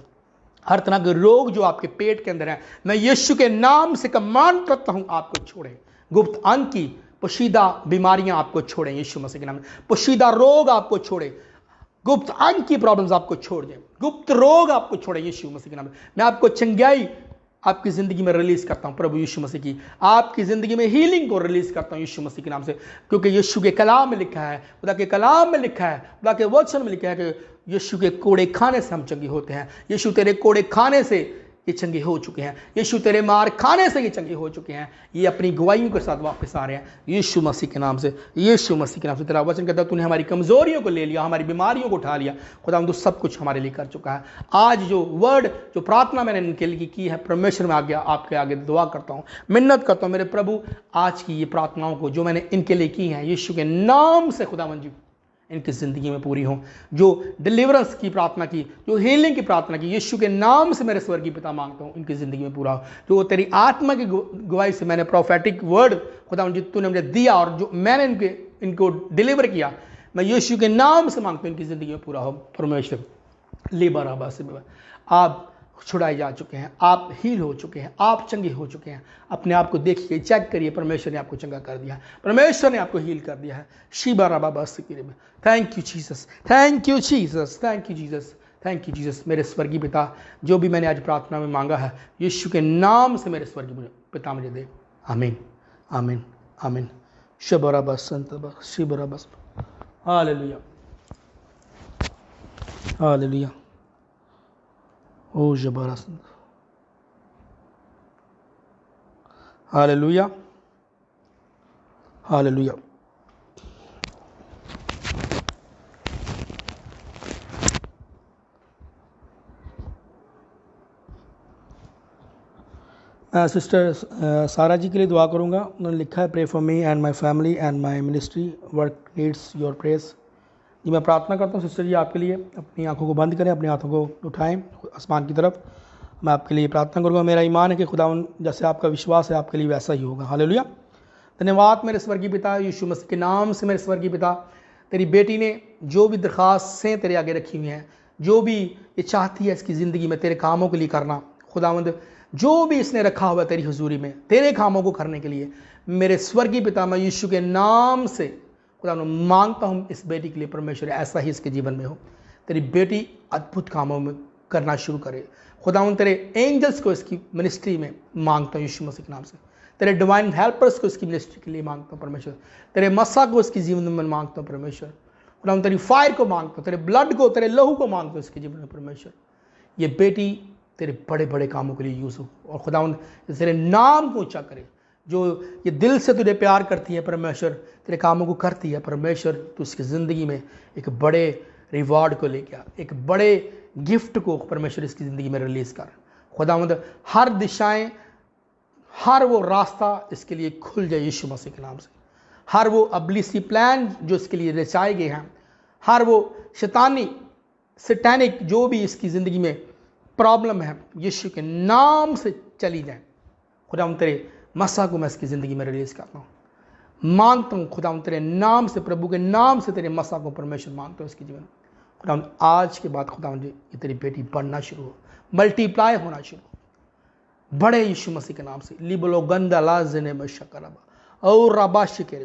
हर तरह के रोग जो आपके पेट के अंदर है मैं यीशु के नाम से कमांड करता हूं आपको छोड़े। गुप्त अंग की पोशीदा बीमारियां आपको छोड़ें यीशु मसीह के नाम में, पोशीदा रोग आपको छोड़े, गुप्त अंग की प्रॉब्लम्स आपको छोड़ दें, गुप्त रोग आपको छोड़े यीशु मसीह के नाम में। मैं आपको चंगाई आपकी ज़िंदगी में रिलीज़ करता हूँ प्रभु यीशु मसीह की, आपकी ज़िंदगी में हीलिंग को रिलीज़ करता हूँ यीशु मसीह के नाम से, क्योंकि यीशु के कलाम में लिखा है, खुदा के कलाम में लिखा है, खुदा के वचन में लिखा है कि यीशु के कोड़े खाने से हम चंगे होते हैं। यीशु तेरे कोड़े खाने से ये चंगे हो चुके हैं, यीशु तेरे मार खाने से ये चंगे हो चुके हैं। ये अपनी गवाहियों के साथ वापस आ रहे हैं यीशु मसीह के नाम से, यीशु मसीह के नाम से। तेरा वचन कहता है तूने हमारी कमज़ोरियों को ले लिया, हमारी बीमारियों को उठा लिया, खुदा तो सब कुछ हमारे लिए कर चुका है। आज जो वर्ड जो प्रार्थना मैंने इनके लिए की है परमेश्वर में आगे आपके आगे दुआ करता हूँ, मिन्नत करता हूँ मेरे प्रभु, आज की ये प्रार्थनाओं को जो मैंने इनके लिए की हैं यीशु के नाम से खुदा मंजू इनकी ज़िंदगी में पूरी हों। जो डिलीवरेंस की प्रार्थना की, जो हीलिंग की प्रार्थना की, यीशु के नाम से मेरे स्वर्गीय पिता मांगता हूँ इनकी ज़िंदगी में पूरा हो। जो तेरी आत्मा की गवाही से मैंने प्रोफेटिक वर्ड खुदा तूने मुझे दिया और जो मैंने इनको डिलीवर किया, मैं यीशु के नाम से मांगता हूँ इनकी ज़िंदगी में पूरा हो। परमेश्वर लेबराबा से आप छुड़ाए जा चुके हैं, आप हील हो चुके हैं, आप चंगे हो चुके हैं। अपने आप को देखिए, चेक करिए, परमेश्वर ने आपको चंगा कर दिया है, परमेश्वर ने आपको हील कर दिया है। शिबा राबा बस में thank you Jesus, thank you Jesus, thank you Jesus, thank you Jesus. मेरे स्वर्गीय पिता जो भी मैंने आज प्रार्थना में मांगा है यीशु के नाम से मेरे स्वर्गीय पिता मुझे दे। आमीन आमीन आमीन। शबरा बस संत शिबरा बस। Hallelujah hallelujah. ओ जबरदस्त, हालेलुया हालेलुया। सिस्टर सारा जी के लिए दुआ करूंगा। उन्होंने लिखा है pray for me and my family and my ministry work needs your prayers. जी मैं प्रार्थना करता हूँ सिस्टर जी आपके लिए। अपनी आंखों को बंद करें, अपने हाथों को उठाएं आसमान की तरफ। मैं आपके लिए प्रार्थना करूँगा। मेरा ईमान है कि खुदावन जैसे आपका विश्वास है आपके लिए वैसा ही होगा। हालेलुया। धन्यवाद मेरे स्वर्गीय पिता, यीशु मसीह के नाम से मेरे स्वर्गीय पिता, तेरी बेटी ने जो भी दरख्वास्तें तेरे आगे रखी हुई हैं, जो भी ये चाहती है इसकी ज़िंदगी में तेरे कामों के लिए करना, खुदावंद जो भी इसने रखा हुआ तेरी हुजूरी में तेरे कामों को करने के लिए, मेरे स्वर्गीय पिता मैं यीशु के नाम से खुदा मांगता हूँ इस बेटी के लिए परमेश्वर ऐसा ही इसके जीवन में हो। तेरी बेटी अद्भुत कामों में करना शुरू करे। खुदा तेरे एंजल्स को इसकी मिनिस्ट्री में मांगता हूँ यीशु मसीह के नाम से। तेरे डिवाइन हेल्पर्स को इसकी मिनिस्ट्री के लिए मांगता हूँ परमेश्वर। तेरे मसा को इसके जीवन में मांगता हूँ परमेश्वर। खुदा तेरी फायर को मांगता हूँ, तेरे ब्लड को, तेरे लहू को मांगता हूँ इसके जीवन में परमेश्वर। ये बेटी तेरे बड़े बड़े कामों के लिए यूज़ हो और खुदा तेरे नाम को ऊँचा करे। जो ये दिल से तुझे प्यार करती है परमेश्वर, तेरे कामों को करती है परमेश्वर, तो उसकी ज़िंदगी में एक बड़े रिवॉर्ड को लेके आ, एक बड़े गिफ्ट को परमेश्वर इसकी ज़िंदगी में रिलीज़ कर। खुदावंद हर दिशाएं, हर वो रास्ता इसके लिए खुल जाए यीशु मसीह के नाम से। हर वो अब्लिसी प्लान जो इसके लिए रचाए गए हैं, हर वो शैतानी सैटानिक जो भी इसकी ज़िंदगी में प्रॉब्लम है, यीशु के नाम से चली जाए। खुदा तेरे मसा को मैं इसकी ज़िंदगी में रिलीज़ करता हूँ, मांगता हूँ खुदा तेरे नाम से, प्रभु के नाम से तेरे मसा को परमेश्वर मांगता हूँ इसके जीवन में। खुदा आज के बाद खुदा ये तेरी बेटी बढ़ना शुरू हो, मल्टीप्लाई होना शुरू हो, बड़े यीशु मसीह के नाम से। लिबलो गंदा लाजने में शकरबा और राबाशी के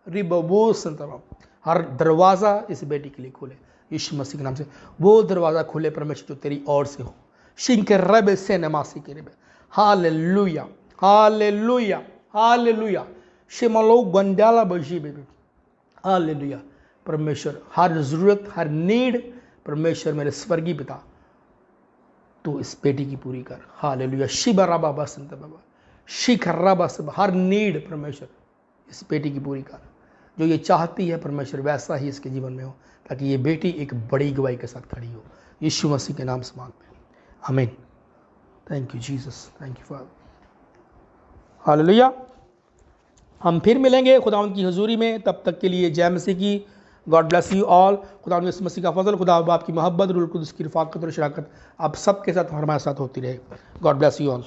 रिबो संतरा, हर दरवाज़ा इस बेटी के लिए खोले यीशु मसीह के नाम से। वो दरवाज़ा खुले परमेश्वर जो तेरी ओर से हो। शिंके रबे से नमासी के रिबे। Hallelujah hallelujah hallelujah. Shimla Gundala बजी बेबी। हालेलुया। परमेश्वर हर ज़रूरत, हर नीड परमेश्वर मेरे स्वर्गीय पिता तो इस बेटी की पूरी कर। हालेलुया। शिबा रबा बसंत बाबा, शिखर रबा सब, हर नीड परमेश्वर इस बेटी की पूरी कर। जो ये चाहती है परमेश्वर वैसा ही इसके जीवन में हो, ताकि ये बेटी एक बड़ी गवाही के साथ खड़ी हो। यीशु मसीह के नाम से मांगते हैं, आमीन। Thank you Jesus, thank you father, hallelujah. हम फिर मिलेंगे खुदावंद की हजूरी में, तब तक के लिए जय मसीह की। God bless you all. खुदावंद यीशु मसीह का फजल, खुदा बाप की मोहब्बत, रूह कुदस की रफ़ाकत और शराकत आप सबके साथ हमारे साथ होती रहे। God bless you all.